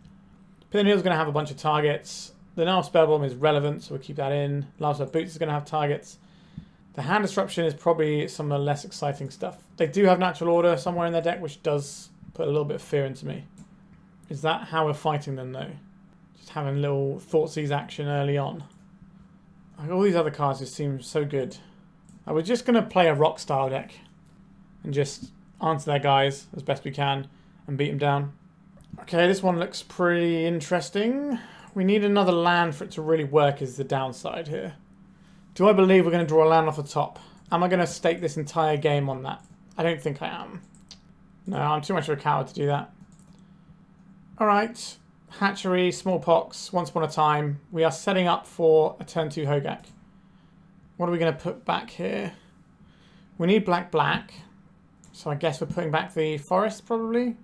Pithing Needle is going to have a bunch of targets. The Nihil Spellbomb is relevant, so we'll keep that in. Lavaspur Boots is going to have targets. The Hand Disruption is probably some of the less exciting stuff. They do have Natural Order somewhere in their deck, which does put a little bit of fear into me. Is that how we're fighting them, though? Just having a little Thoughtseize action early on. Like, all these other cards just seem so good. We're just going to play a rock style deck and just answer their guys as best we can and beat them down. Okay, this one looks pretty interesting. We need another land for it to really work is the downside here. Do I believe we're going to draw a land off the top? Am I going to stake this entire game on that? I don't think I am. No, I'm too much of a coward to do that. Alright. Hatchery, Smallpox, Once Upon a Time. We are setting up for a turn 2 Hogaak. What are we going to put back here? We need black. So I guess we're putting back the forest, probably.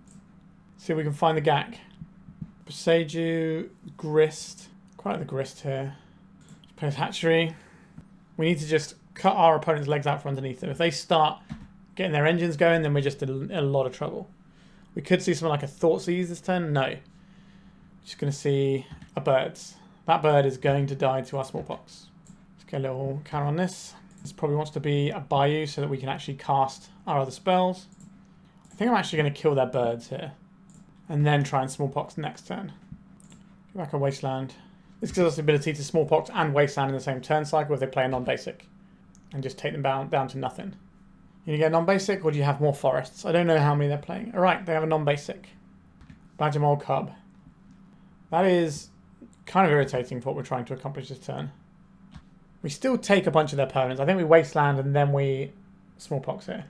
See if we can find the Gak. Boseiju, Grist. Quite like the Grist here. Let's play Hatchery. We need to just cut our opponent's legs out from underneath them. If they start getting their engines going, then we're just in a lot of trouble. We could see something like a Thoughtseize this turn. No. Just going to see a bird. That bird is going to die to our Smallpox. Let's get a little counter on this. This probably wants to be a Bayou so that we can actually cast our other spells. I think I'm actually going to kill their birds here. And then try and Smallpox next turn. Go back a Wasteland. This gives us the ability to Smallpox and Wasteland in the same turn cycle if they play a non-basic. And just take them down to nothing. You get a non-basic or do you have more forests? I don't know how many they're playing. Alright, they have a non-basic. Badger Mole Cub. That is kind of irritating for what we're trying to accomplish this turn. We still take a bunch of their opponents. I think we Wasteland and then we Smallpox here.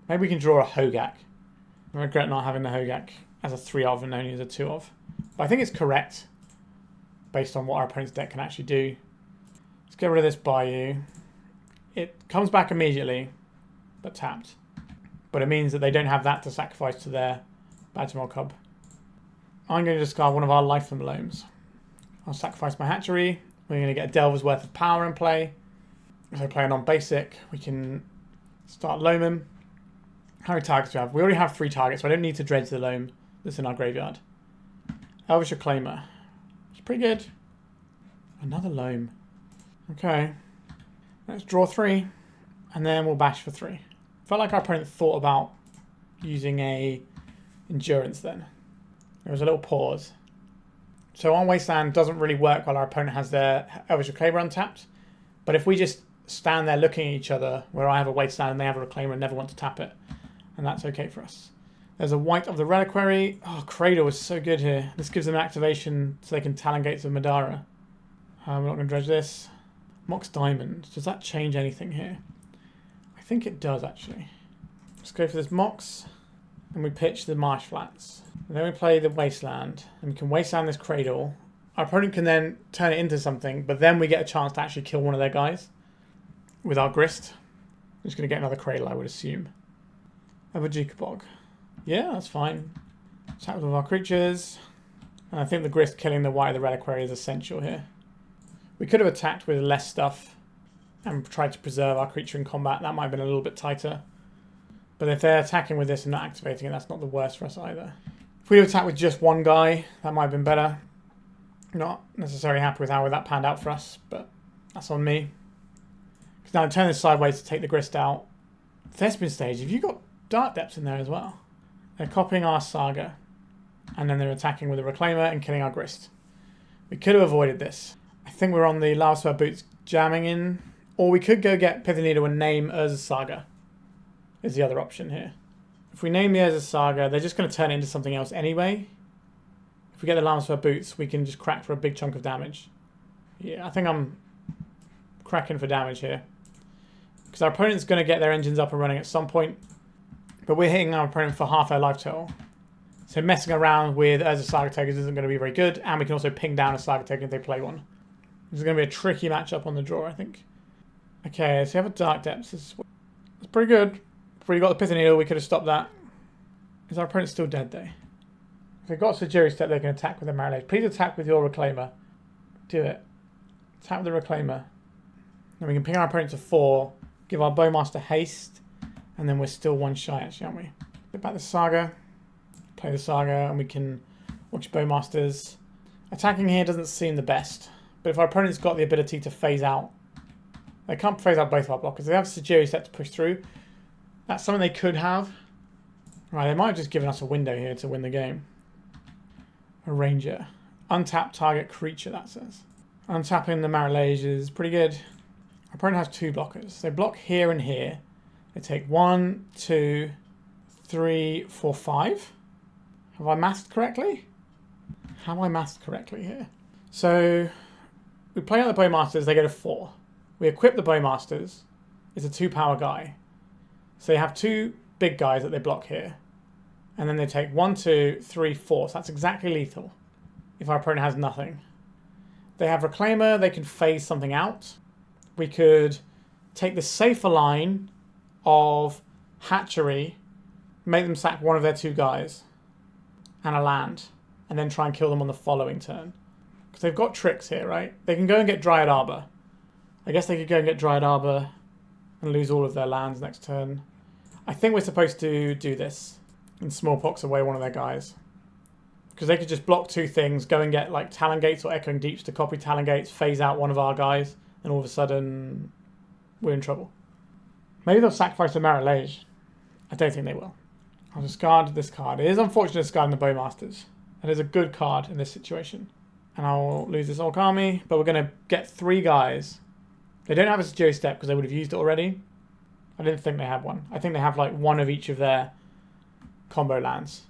Maybe we can draw a Hogaak. I regret not having the Hogaak as a 3 of and only as a 2 of. But I think it's correct based on what our opponent's deck can actually do. Let's get rid of this Bayou. It comes back immediately, but tapped. But it means that they don't have that to sacrifice to their Badgermore Cub. I'm going to discard one of our Life from Loams. I'll sacrifice my Hatchery. We're going to get a Delver's worth of power in play. If I play a non-basic, we can start Loaming. How many targets do we have? We already have 3 targets, so I don't need to dredge the Loam that's in our graveyard. Elvish Reclaimer. It's pretty good. Another Loam. Okay. Let's draw 3, and then we'll bash for 3. Felt like our opponent thought about using a Endurance then. There was a little pause. So on Wasteland doesn't really work while our opponent has their Elvish Reclaimer untapped. But if we just stand there looking at each other, where I have a Wasteland and they have a Reclaimer and never want to tap it, and that's okay for us. There's a White of the Reliquary. Oh, Cradle is so good here. This gives them activation so they can Talon Gates of Madara. We're not going to dredge this. Mox Diamond. Does that change anything here? I think it does, actually. Let's go for this Mox. And we pitch the Marsh Flats. And then we play the Wasteland. And we can Wasteland this Cradle. Our opponent can then turn it into something, but then we get a chance to actually kill one of their guys with our Grist. I'm just going to get another Cradle, I would assume. Have a Jukabog. Yeah, that's fine. Attack with all our creatures. And I think the Grist killing the White of the Reliquary is essential here. We could have attacked with less stuff and tried to preserve our creature in combat. That might have been a little bit tighter. But if they're attacking with this and not activating it, that's not the worst for us either. If we'd attacked with just one guy, that might have been better. Not necessarily happy with how that panned out for us, but that's on me. Because now I turn this sideways to take the Grist out. Thespian stage, have you got Dark Depths in there as well? They're copying our Saga. And then they're attacking with a Reclaimer and killing our Grist. We could have avoided this. I think we're on the Lavaspur Boots jamming in. Or we could go get Pithing Needle and name Urza Saga. Is the other option here. If we name the Urza Saga, they're just going to turn it into something else anyway. If we get the Lavaspur Boots, we can just crack for a big chunk of damage. Yeah, I think I'm cracking for damage here. Because our opponent's going to get their engines up and running at some point. But we're hitting our opponent for half their life total. So messing around with Urza Saga tokens isn't going to be very good. And we can also ping down a Saga token if they play one. This is going to be a tricky matchup on the draw, I think. Okay, so we have a Dark Depths. It's pretty good. If we got the Pithing Needle, we could have stopped that. Is our opponent still dead, though? If they've got Sejiri Step, they can attack with their Marrowlage. Please attack with your Reclaimer. Do it. Attack with the Reclaimer. Then we can ping our opponent to 4, give our Bowmaster haste, and then we're still 1 shy, actually, aren't we? Get back the Saga. Play the Saga, and we can watch Bowmasters. Attacking here doesn't seem the best. But if our opponent's got the ability to phase out, they can't phase out both of our blockers. They have Sejiri Step to push through. That's something they could have. Right, they might have just given us a window here to win the game. A Ranger. Untap target creature, that says. Untapping the Marrowlage is pretty good. Our opponent has 2 blockers. They block here and here. They take 1, 2, 3, 4, 5. Have I mathsed correctly? Have I mathsed correctly here? So, we play out the Bowmasters, they go to 4. We equip the Bowmasters. It's a 2-power guy. So they have 2 big guys that they block here. And then they take 1, 2, 3, 4. So that's exactly lethal. If our opponent has nothing. They have Reclaimer, they can phase something out. We could take the safer line of Hatchery, make them sack one of their 2 guys, and a land. And then try and kill them on the following turn. Because they've got tricks here, right? They can go and get Dryad Arbor. I guess they could go and get Dryad Arbor and lose all of their lands next turn. I think we're supposed to do this and Smallpox away one of their guys. Because they could just block 2 things, go and get like Talon Gates or Echoing Deeps to copy Talon Gates, phase out one of our guys, and all of a sudden we're in trouble. Maybe they'll sacrifice the Marrowlage. I don't think they will. I'll discard this card. It is unfortunate discarding the Bowmasters. It is a good card in this situation. And I'll lose this Orc army, but we're going to get 3 guys. They don't have a Sejiri Step because they would have used it already. I didn't think they had one. I think they have like 1 of each of their combo lands.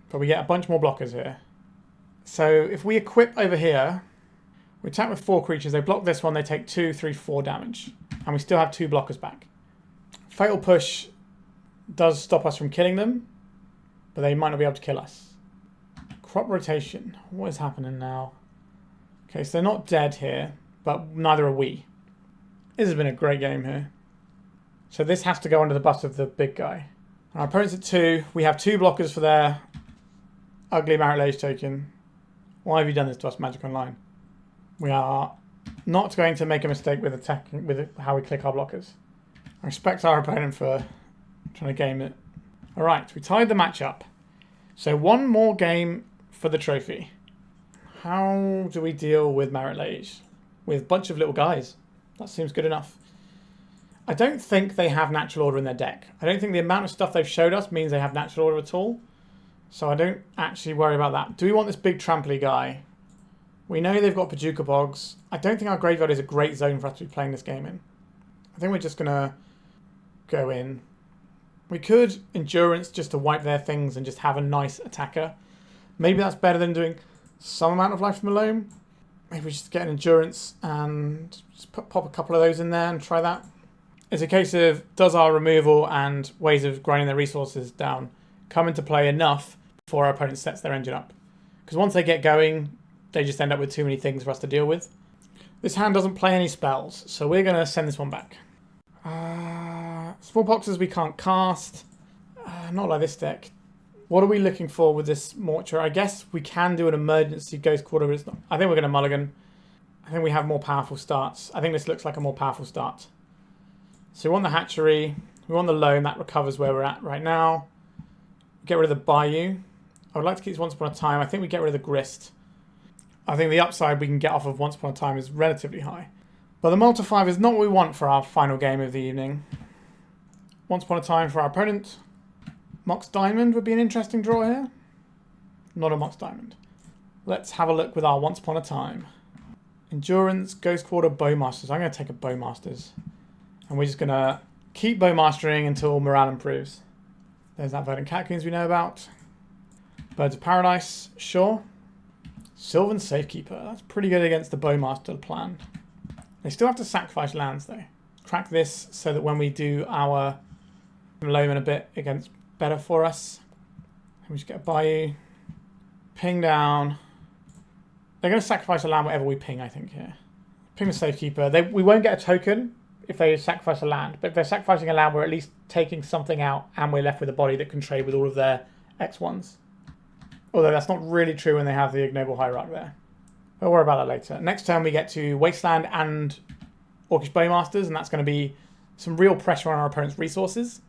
But we get a bunch more blockers here. So if we equip over here, we attack with 4 creatures. They block this one. They take 2, 3, 4 damage. And we still have 2 blockers back. Fatal Push does stop us from killing them, but they might not be able to kill us. Crop Rotation. What is happening now? Okay, so they're not dead here, but neither are we. This has been a great game here. So this has to go under the bus of the big guy. Our opponent's at 2. We have 2 blockers for their ugly Marit Lage token. Why have you done this to us, Magic Online? We are not going to make a mistake with attacking, with how we click our blockers. I respect our opponent for trying to game it. Alright, we tied the match up. So one more game for the trophy. How do we deal with Marit Lage? With a bunch of little guys. That seems good enough. I don't think they have natural order in their deck. I don't think the amount of stuff they've showed us means they have natural order at all. So I don't actually worry about that. Do we want this big tramply guy? We know they've got Paducah Bogs. I don't think our graveyard is a great zone for us to be playing this game in. I think we're just going to go in. We could Endurance just to wipe their things and just have a nice attacker. Maybe that's better than doing some amount of life from a Loam. Maybe we just get an Endurance and just pop a couple of those in there and try that. It's a case of, does our removal and ways of grinding their resources down come into play enough before our opponent sets their engine up? Because once they get going, they just end up with too many things for us to deal with. This hand doesn't play any spells, so we're going to send this one back. Smallpoxes we can't cast. Not like this deck. What are we looking for with this Mortuary? I guess we can do an emergency Ghost Quarter, but it's not. I think we're going to mulligan. I think we have more powerful starts. I think this looks like a more powerful start. So we want the Hatchery. We want the Loam. That recovers where we're at right now. Get rid of the Bayou. I would like to keep this Once Upon a Time. I think we get rid of the Grist. I think the upside we can get off of Once Upon a Time is relatively high. But the Multi-5 is not what we want for our final game of the evening. Once Upon a Time for our opponent. Mox Diamond would be an interesting draw here. Not a Mox Diamond. Let's have a look with our Once Upon a Time. Endurance, Ghost Quarter, Bowmasters. I'm going to take a Bowmasters. And we're just going to keep Bowmastering until morale improves. There's that Verdant Catacombs we know about. Birds of Paradise, sure. Sylvan Safekeeper. That's pretty good against the Bowmaster plan. They still have to sacrifice lands though. Crack this so that when we do our Loam in a bit, it gets better for us. And we just get a Bayou. Ping down. They're going to sacrifice a land whatever we ping, I think, here. Ping the Safekeeper. We won't get a token if they sacrifice a land. But if they're sacrificing a land, we're at least taking something out and we're left with a body that can trade with all of their X1s. Although that's not really true when they have the Ignoble Hierarch there. We'll worry about that later. Next turn we get to Wasteland and Orcish Bowmasters, and that's going to be some real pressure on our opponent's resources.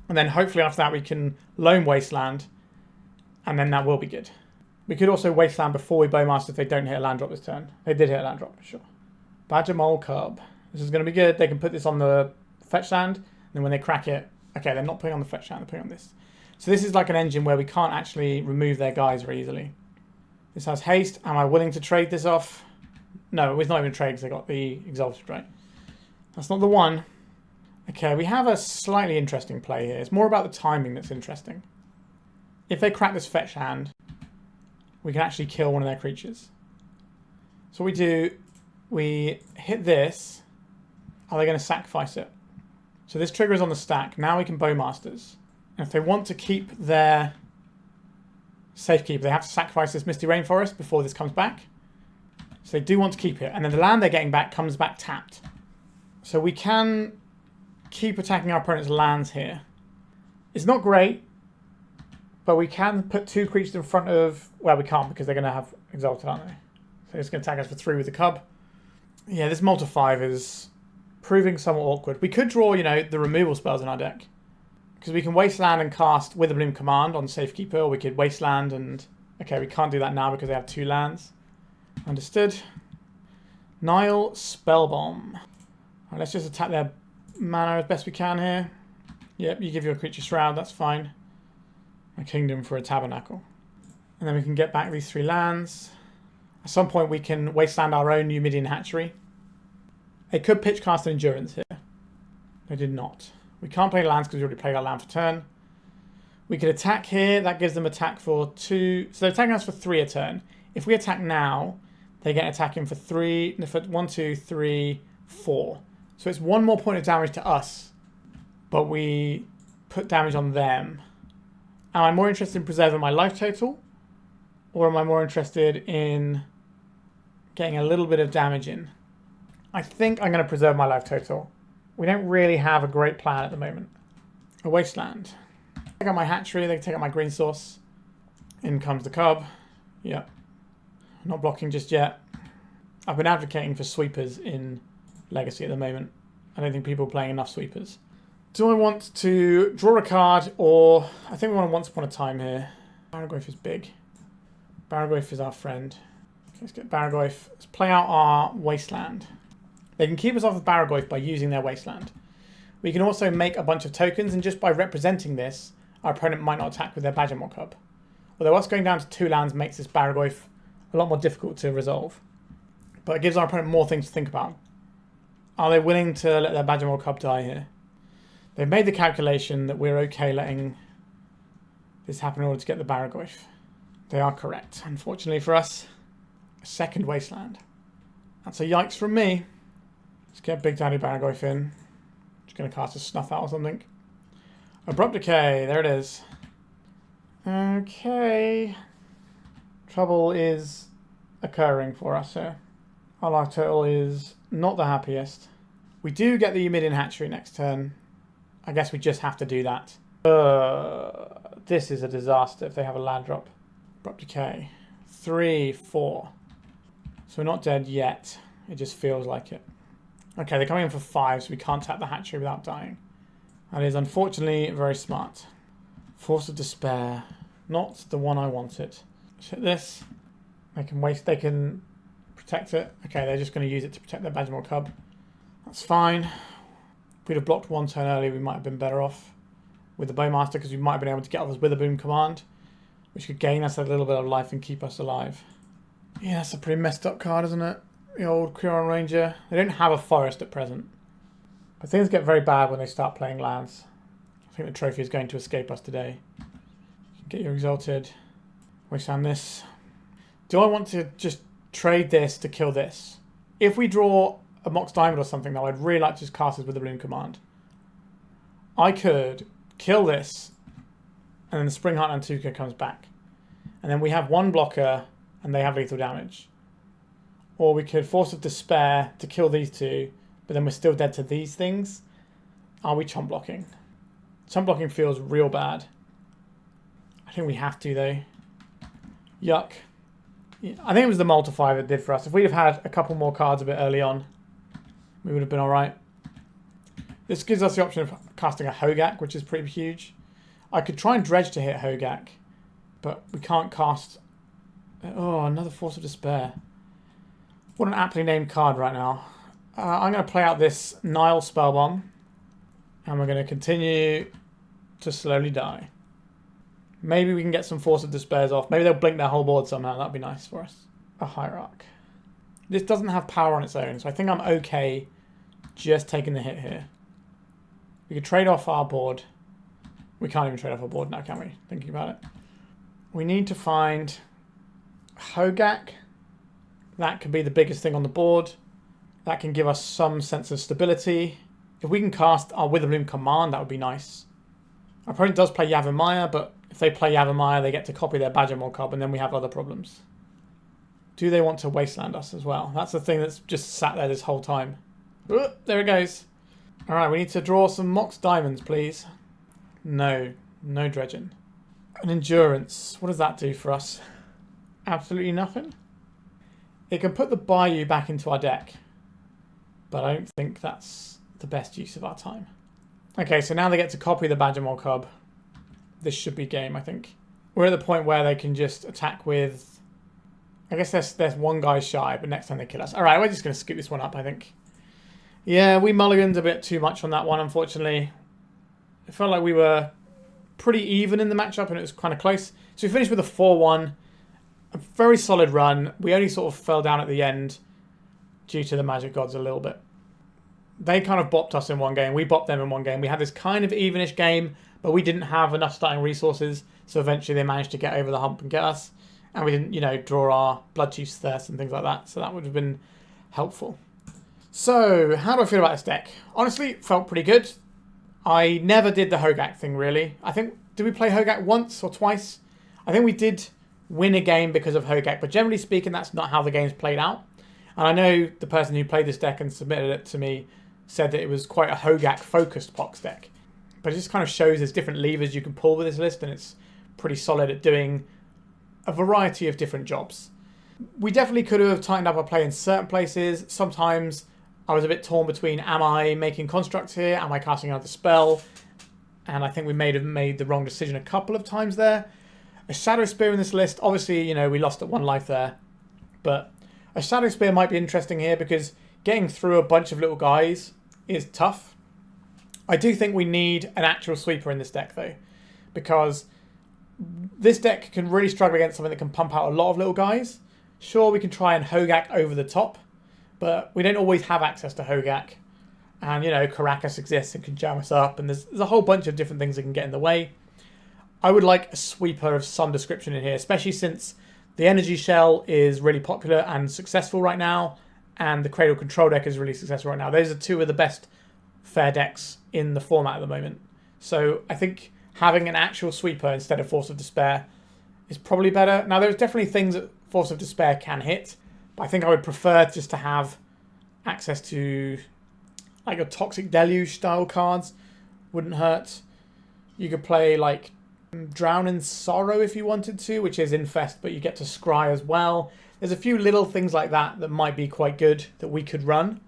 And then hopefully after that we can Loam Wasteland, and then that will be good. We could also Wasteland before we Bowmaster if they don't hit a land drop this turn. They did hit a land drop, sure. Badger Mole Cub. This is going to be good. They can put this on the fetch land, and then when they crack it... Okay, they're not putting on the fetch land, they're putting on this. So this is like an engine where we can't actually remove their guys very easily. This has haste. Am I willing to trade this off? No, it's not even a trade because I got the Exalted, right? That's not the one. Okay, we have a slightly interesting play here. It's more about the timing that's interesting. If they crack this fetch hand, we can actually kill one of their creatures. So what we do, we hit this. Are they going to sacrifice it? So this trigger is on the stack. Now we can Bowmasters. And if they want to keep their Safekeeper, they have to sacrifice this Misty Rainforest before this comes back. So they do want to keep it. And then the land they're getting back comes back tapped. So we can keep attacking our opponent's lands here. It's not great, but we can put 2 creatures in front of... Well, we can't because they're going to have Exalted, aren't they? So it's going to attack us for 3 with the Cub. Yeah, this Multi-5 is proving somewhat awkward. We could draw, you know, the removal spells in our deck. Because we can Wasteland and cast Witherbloom Command on Safekeeper, or we could Wasteland and... Okay, we can't do that now because they have 2 lands. Understood. Nihil Spellbomb. Right, let's just attack their mana as best we can here. Yep, you give your creature Shroud, that's fine. A Kingdom for a Tabernacle. And then we can get back these 3 lands. At some point we can Wasteland our own Eumidian Hatchery. They could pitch cast an Endurance here. They did not. We can't play lands because we already played our land for turn. We could attack here. That gives them attack for 2. So they're attacking us for 3 a turn. If we attack now, they get attacking for 3, for 1, 2, 3, 4. So it's 1 more point of damage to us, but we put damage on them. Am I more interested in preserving my life total, or am I more interested in getting a little bit of damage in? I think I'm going to preserve my life total. We don't really have a great plan at the moment. A Wasteland. Take out my hatchery, they can take out my green source. In comes the cub. Yep. Not blocking just yet. I've been advocating for sweepers in Legacy at the moment. I don't think people are playing enough sweepers. Do I want to draw a card, or I think we want to Once Upon a Time here. Barrowgoyf is big. Barrowgoyf is our friend. Okay, let's get Barrowgoyf. Let's play out our Wasteland. They can keep us off of Barrowgoyf by using their Wasteland. We can also make a bunch of tokens, and just by representing this, our opponent might not attack with their Badgermore Cub. Although us going down to 2 lands makes this Barrowgoyf a lot more difficult to resolve. But it gives our opponent more things to think about. Are they willing to let their Badgermore Cub die here? They've made the calculation that we're okay letting this happen in order to get the Barrowgoyf. They are correct. Unfortunately for us, a second Wasteland. That's a yikes from me. Let's get Big Daddy Barrowgoyf in. Just going to cast a Snuff out or something. Abrupt Decay, there it is. Okay. Trouble is occurring for us here. Our life total is not the happiest. We do get the Eumidian Hatchery next turn. I guess we just have to do that. This is a disaster if they have a land drop. Abrupt Decay. 3, 4. So we're not dead yet. It just feels like it. Okay, they're coming in for 5, so we can't tap the Hatchery without dying. That is unfortunately very smart. Force of Despair. Not the one I wanted. Let's hit this. They can protect it. Okay, they're just going to use it to protect their Badgermore Cub. That's fine. If we'd have blocked 1 turn earlier, we might have been better off with the Bowmaster, because we might have been able to get off his Witherbloom Command, which could gain us a little bit of life and keep us alive. Yeah, that's a pretty messed up card, isn't it? The old Huron Ranger. They don't have a forest at present. But things get very bad when they start playing lands. I think the trophy is going to escape us today. Get you exalted. Wasteland this. Do I want to just trade this to kill this? If we draw a Mox Diamond or something, though, I'd really like to just cast this with the Witherbloom Command. I could kill this, and then the Spring Heart Nantuka comes back. And then we have 1 blocker, and they have lethal damage. Or we could Force of Despair to kill these 2, but then we're still dead to these things. Are we chump blocking? Chump blocking feels real bad. I think we have to, though. Yuck. Yeah, I think it was the multiplier that did for us. If we'd have had a couple more cards a bit early on, we would have been alright. This gives us the option of casting a Hogaak, which is pretty huge. I could try and Dredge to hit Hogaak, but we can't cast... Oh, another Force of Despair. What an aptly named card right now. I'm going to play out this Nihil Spellbomb, and we're going to continue to slowly die. Maybe we can get some Force of Despairs off. Maybe they'll blink their whole board somehow. That'd be nice for us. A Hierarch. This doesn't have power on its own, so I think I'm okay just taking the hit here. We could trade off our board. We can't even trade off our board now, can we? Thinking about it. We need to find Hogaak. That could be the biggest thing on the board. That can give us some sense of stability. If we can cast our Witherbloom Command, that would be nice. Our opponent does play Yavimaya, but if they play Yavimaya, they get to copy their Badgermore Cub, and then we have other problems. Do they want to Wasteland us as well? That's the thing that's just sat there this whole time. There it goes. Alright, we need to draw some Mox Diamonds, please. No dredging. An Endurance. What does that do for us? Absolutely nothing. It can put the Bayou back into our deck, but I don't think that's the best use of our time. Okay, so now they get to copy the Badgermore Cub. This should be game, I think. We're at the point where they can just attack with... I guess there's 1 guy shy, but next time they kill us. Alright, we're just going to scoop this one up, I think. Yeah, we mulliganed a bit too much on that one, unfortunately. It felt like we were pretty even in the matchup, and it was kind of close. So we finished with a 4-1. A very solid run. We only sort of fell down at the end due to the Magic Gods a little bit. they kind of bopped us in one game. We bopped them in one game. We had this kind of evenish game, but we didn't have enough starting resources. So eventually they managed to get over the hump and get us. And we didn't, you know, draw our Bloodchief's Thirst and things like that. So that would have been helpful. So how do I feel about this deck? Honestly, it felt pretty good. I never did the Hogaak thing, really. I think, did we play Hogaak once or twice? I think we did win a game because of Hogaak, but generally speaking, that's not how the game's played out. And I know the person who played this deck and submitted it to me said that it was quite a Hogaak-focused Pox deck. But it just kind of shows there's different levers you can pull with this list, and it's pretty solid at doing a variety of different jobs. We definitely could have tightened up our play in certain places. Sometimes I was a bit torn between, am I making constructs here? Am I casting another spell? And I think we may have made the wrong decision a couple of times there. A Shadow Spear in this list, obviously, you know, we lost at 1 life there. But a Shadow Spear might be interesting here because getting through a bunch of little guys is tough. I do think we need an actual sweeper in this deck, though. Because this deck can really struggle against something that can pump out a lot of little guys. Sure, we can try and Hogaak over the top, but we don't always have access to Hogaak. And, you know, Karakas exists and can jam us up, and there's a whole bunch of different things that can get in the way. I would like a sweeper of some description in here, especially since the Energy Shell is really popular and successful right now, and the Cradle Control deck is really successful right now. Those are two of the best fair decks in the format at the moment. So I think having an actual sweeper instead of Force of Despair is probably better. Now, there's definitely things that Force of Despair can hit, but I think I would prefer just to have access to like a Toxic Deluge style cards. Wouldn't hurt. You could play like Drown in Sorrow if you wanted to, which is Infest, but you get to Scry as well. There's a few little things like that that might be quite good that we could run.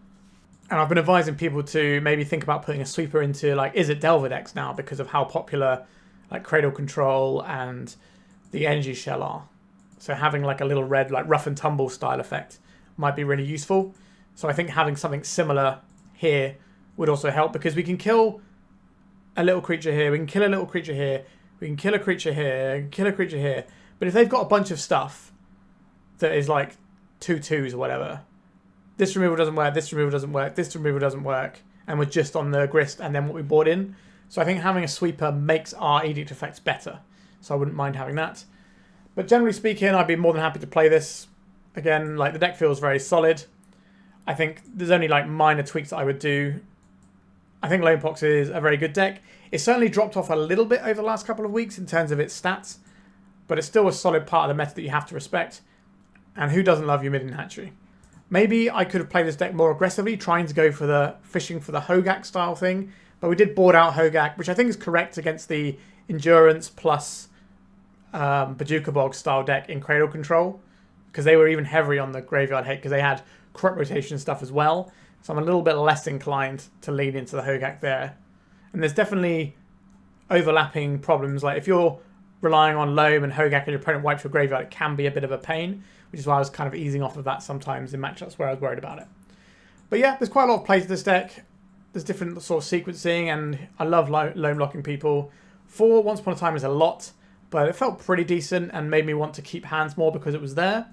And I've been advising people to maybe think about putting a sweeper into like Izzet Delver decks now because of how popular like Cradle Control and the Energy Shell are. So having like a little red like Rough and Tumble style effect might be really useful. So I think having something similar here would also help because we can kill a little creature here, we can kill a little creature here, we can kill a creature here, kill a creature here. But if they've got a bunch of stuff that is like 2/2s or whatever, this removal doesn't work, this removal doesn't work, this removal doesn't work, and we're just on the Grist and then what we bought in. So I think having a sweeper makes our Edict effects better. So I wouldn't mind having that. But generally speaking, I'd be more than happy to play this. Again, like the deck feels very solid. I think there's only like minor tweaks that I would do. I think Loam Pox is a very good deck. It's certainly dropped off a little bit over the last couple of weeks in terms of its stats, but it's still a solid part of the meta that you have to respect. And who doesn't love Eumidian Hatchery? Maybe I could have played this deck more aggressively, trying to go for the fishing for the Hogaak style thing, but we did board out Hogaak, which I think is correct against the Endurance plus Bajuka Bog style deck in Cradle Control, because they were even heavy on the graveyard hate because they had crop rotation stuff as well. So I'm a little bit less inclined to lean into the Hogaak there. And there's definitely overlapping problems. Like if you're relying on Loam and Hogaak and your opponent wipes your graveyard, it can be a bit of a pain, which is why I was kind of easing off of that sometimes in matchups where I was worried about it. But yeah, there's quite a lot of plays to this deck. There's different sort of sequencing, and I love Loam locking people. 4 Once Upon a Time is a lot, but it felt pretty decent and made me want to keep hands more because it was there.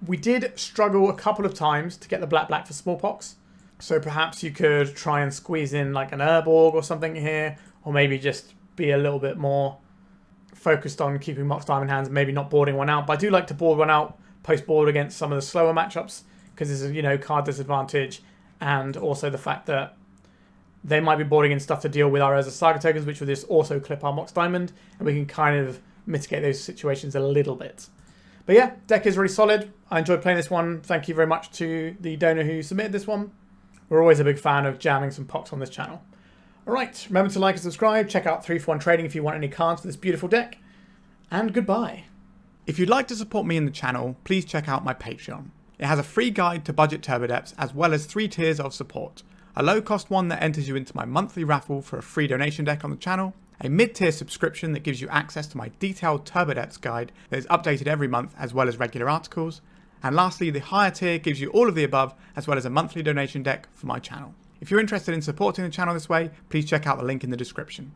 We did struggle a couple of times to get the black for Smallpox. So perhaps you could try and squeeze in like an Urborg or something here, or maybe just be a little bit more focused on keeping Mox Diamond hands and maybe not boarding one out. But I do like to board one out post-board against some of the slower matchups because there's a, you know, card disadvantage, and also the fact that they might be boarding in stuff to deal with our Urza Saga tokens, which will just also clip our Mox Diamond, and we can kind of mitigate those situations a little bit. But yeah, deck is really solid. I enjoyed playing this one. Thank you very much to the donor who submitted this one. We're always a big fan of jamming some Pox on this channel. Alright, remember to like and subscribe. Check out 3for1 Trading if you want any cards for this beautiful deck. And goodbye. If you'd like to support me in the channel, please check out my Patreon. It has a free guide to budget turbo depths as well as 3 tiers of support. A low cost one that enters you into my monthly raffle for a free donation deck on the channel. A mid-tier subscription that gives you access to my detailed turbo depths guide that is updated every month as well as regular articles. And lastly, the higher tier gives you all of the above, as well as a monthly donation deck for my channel. If you're interested in supporting the channel this way, please check out the link in the description.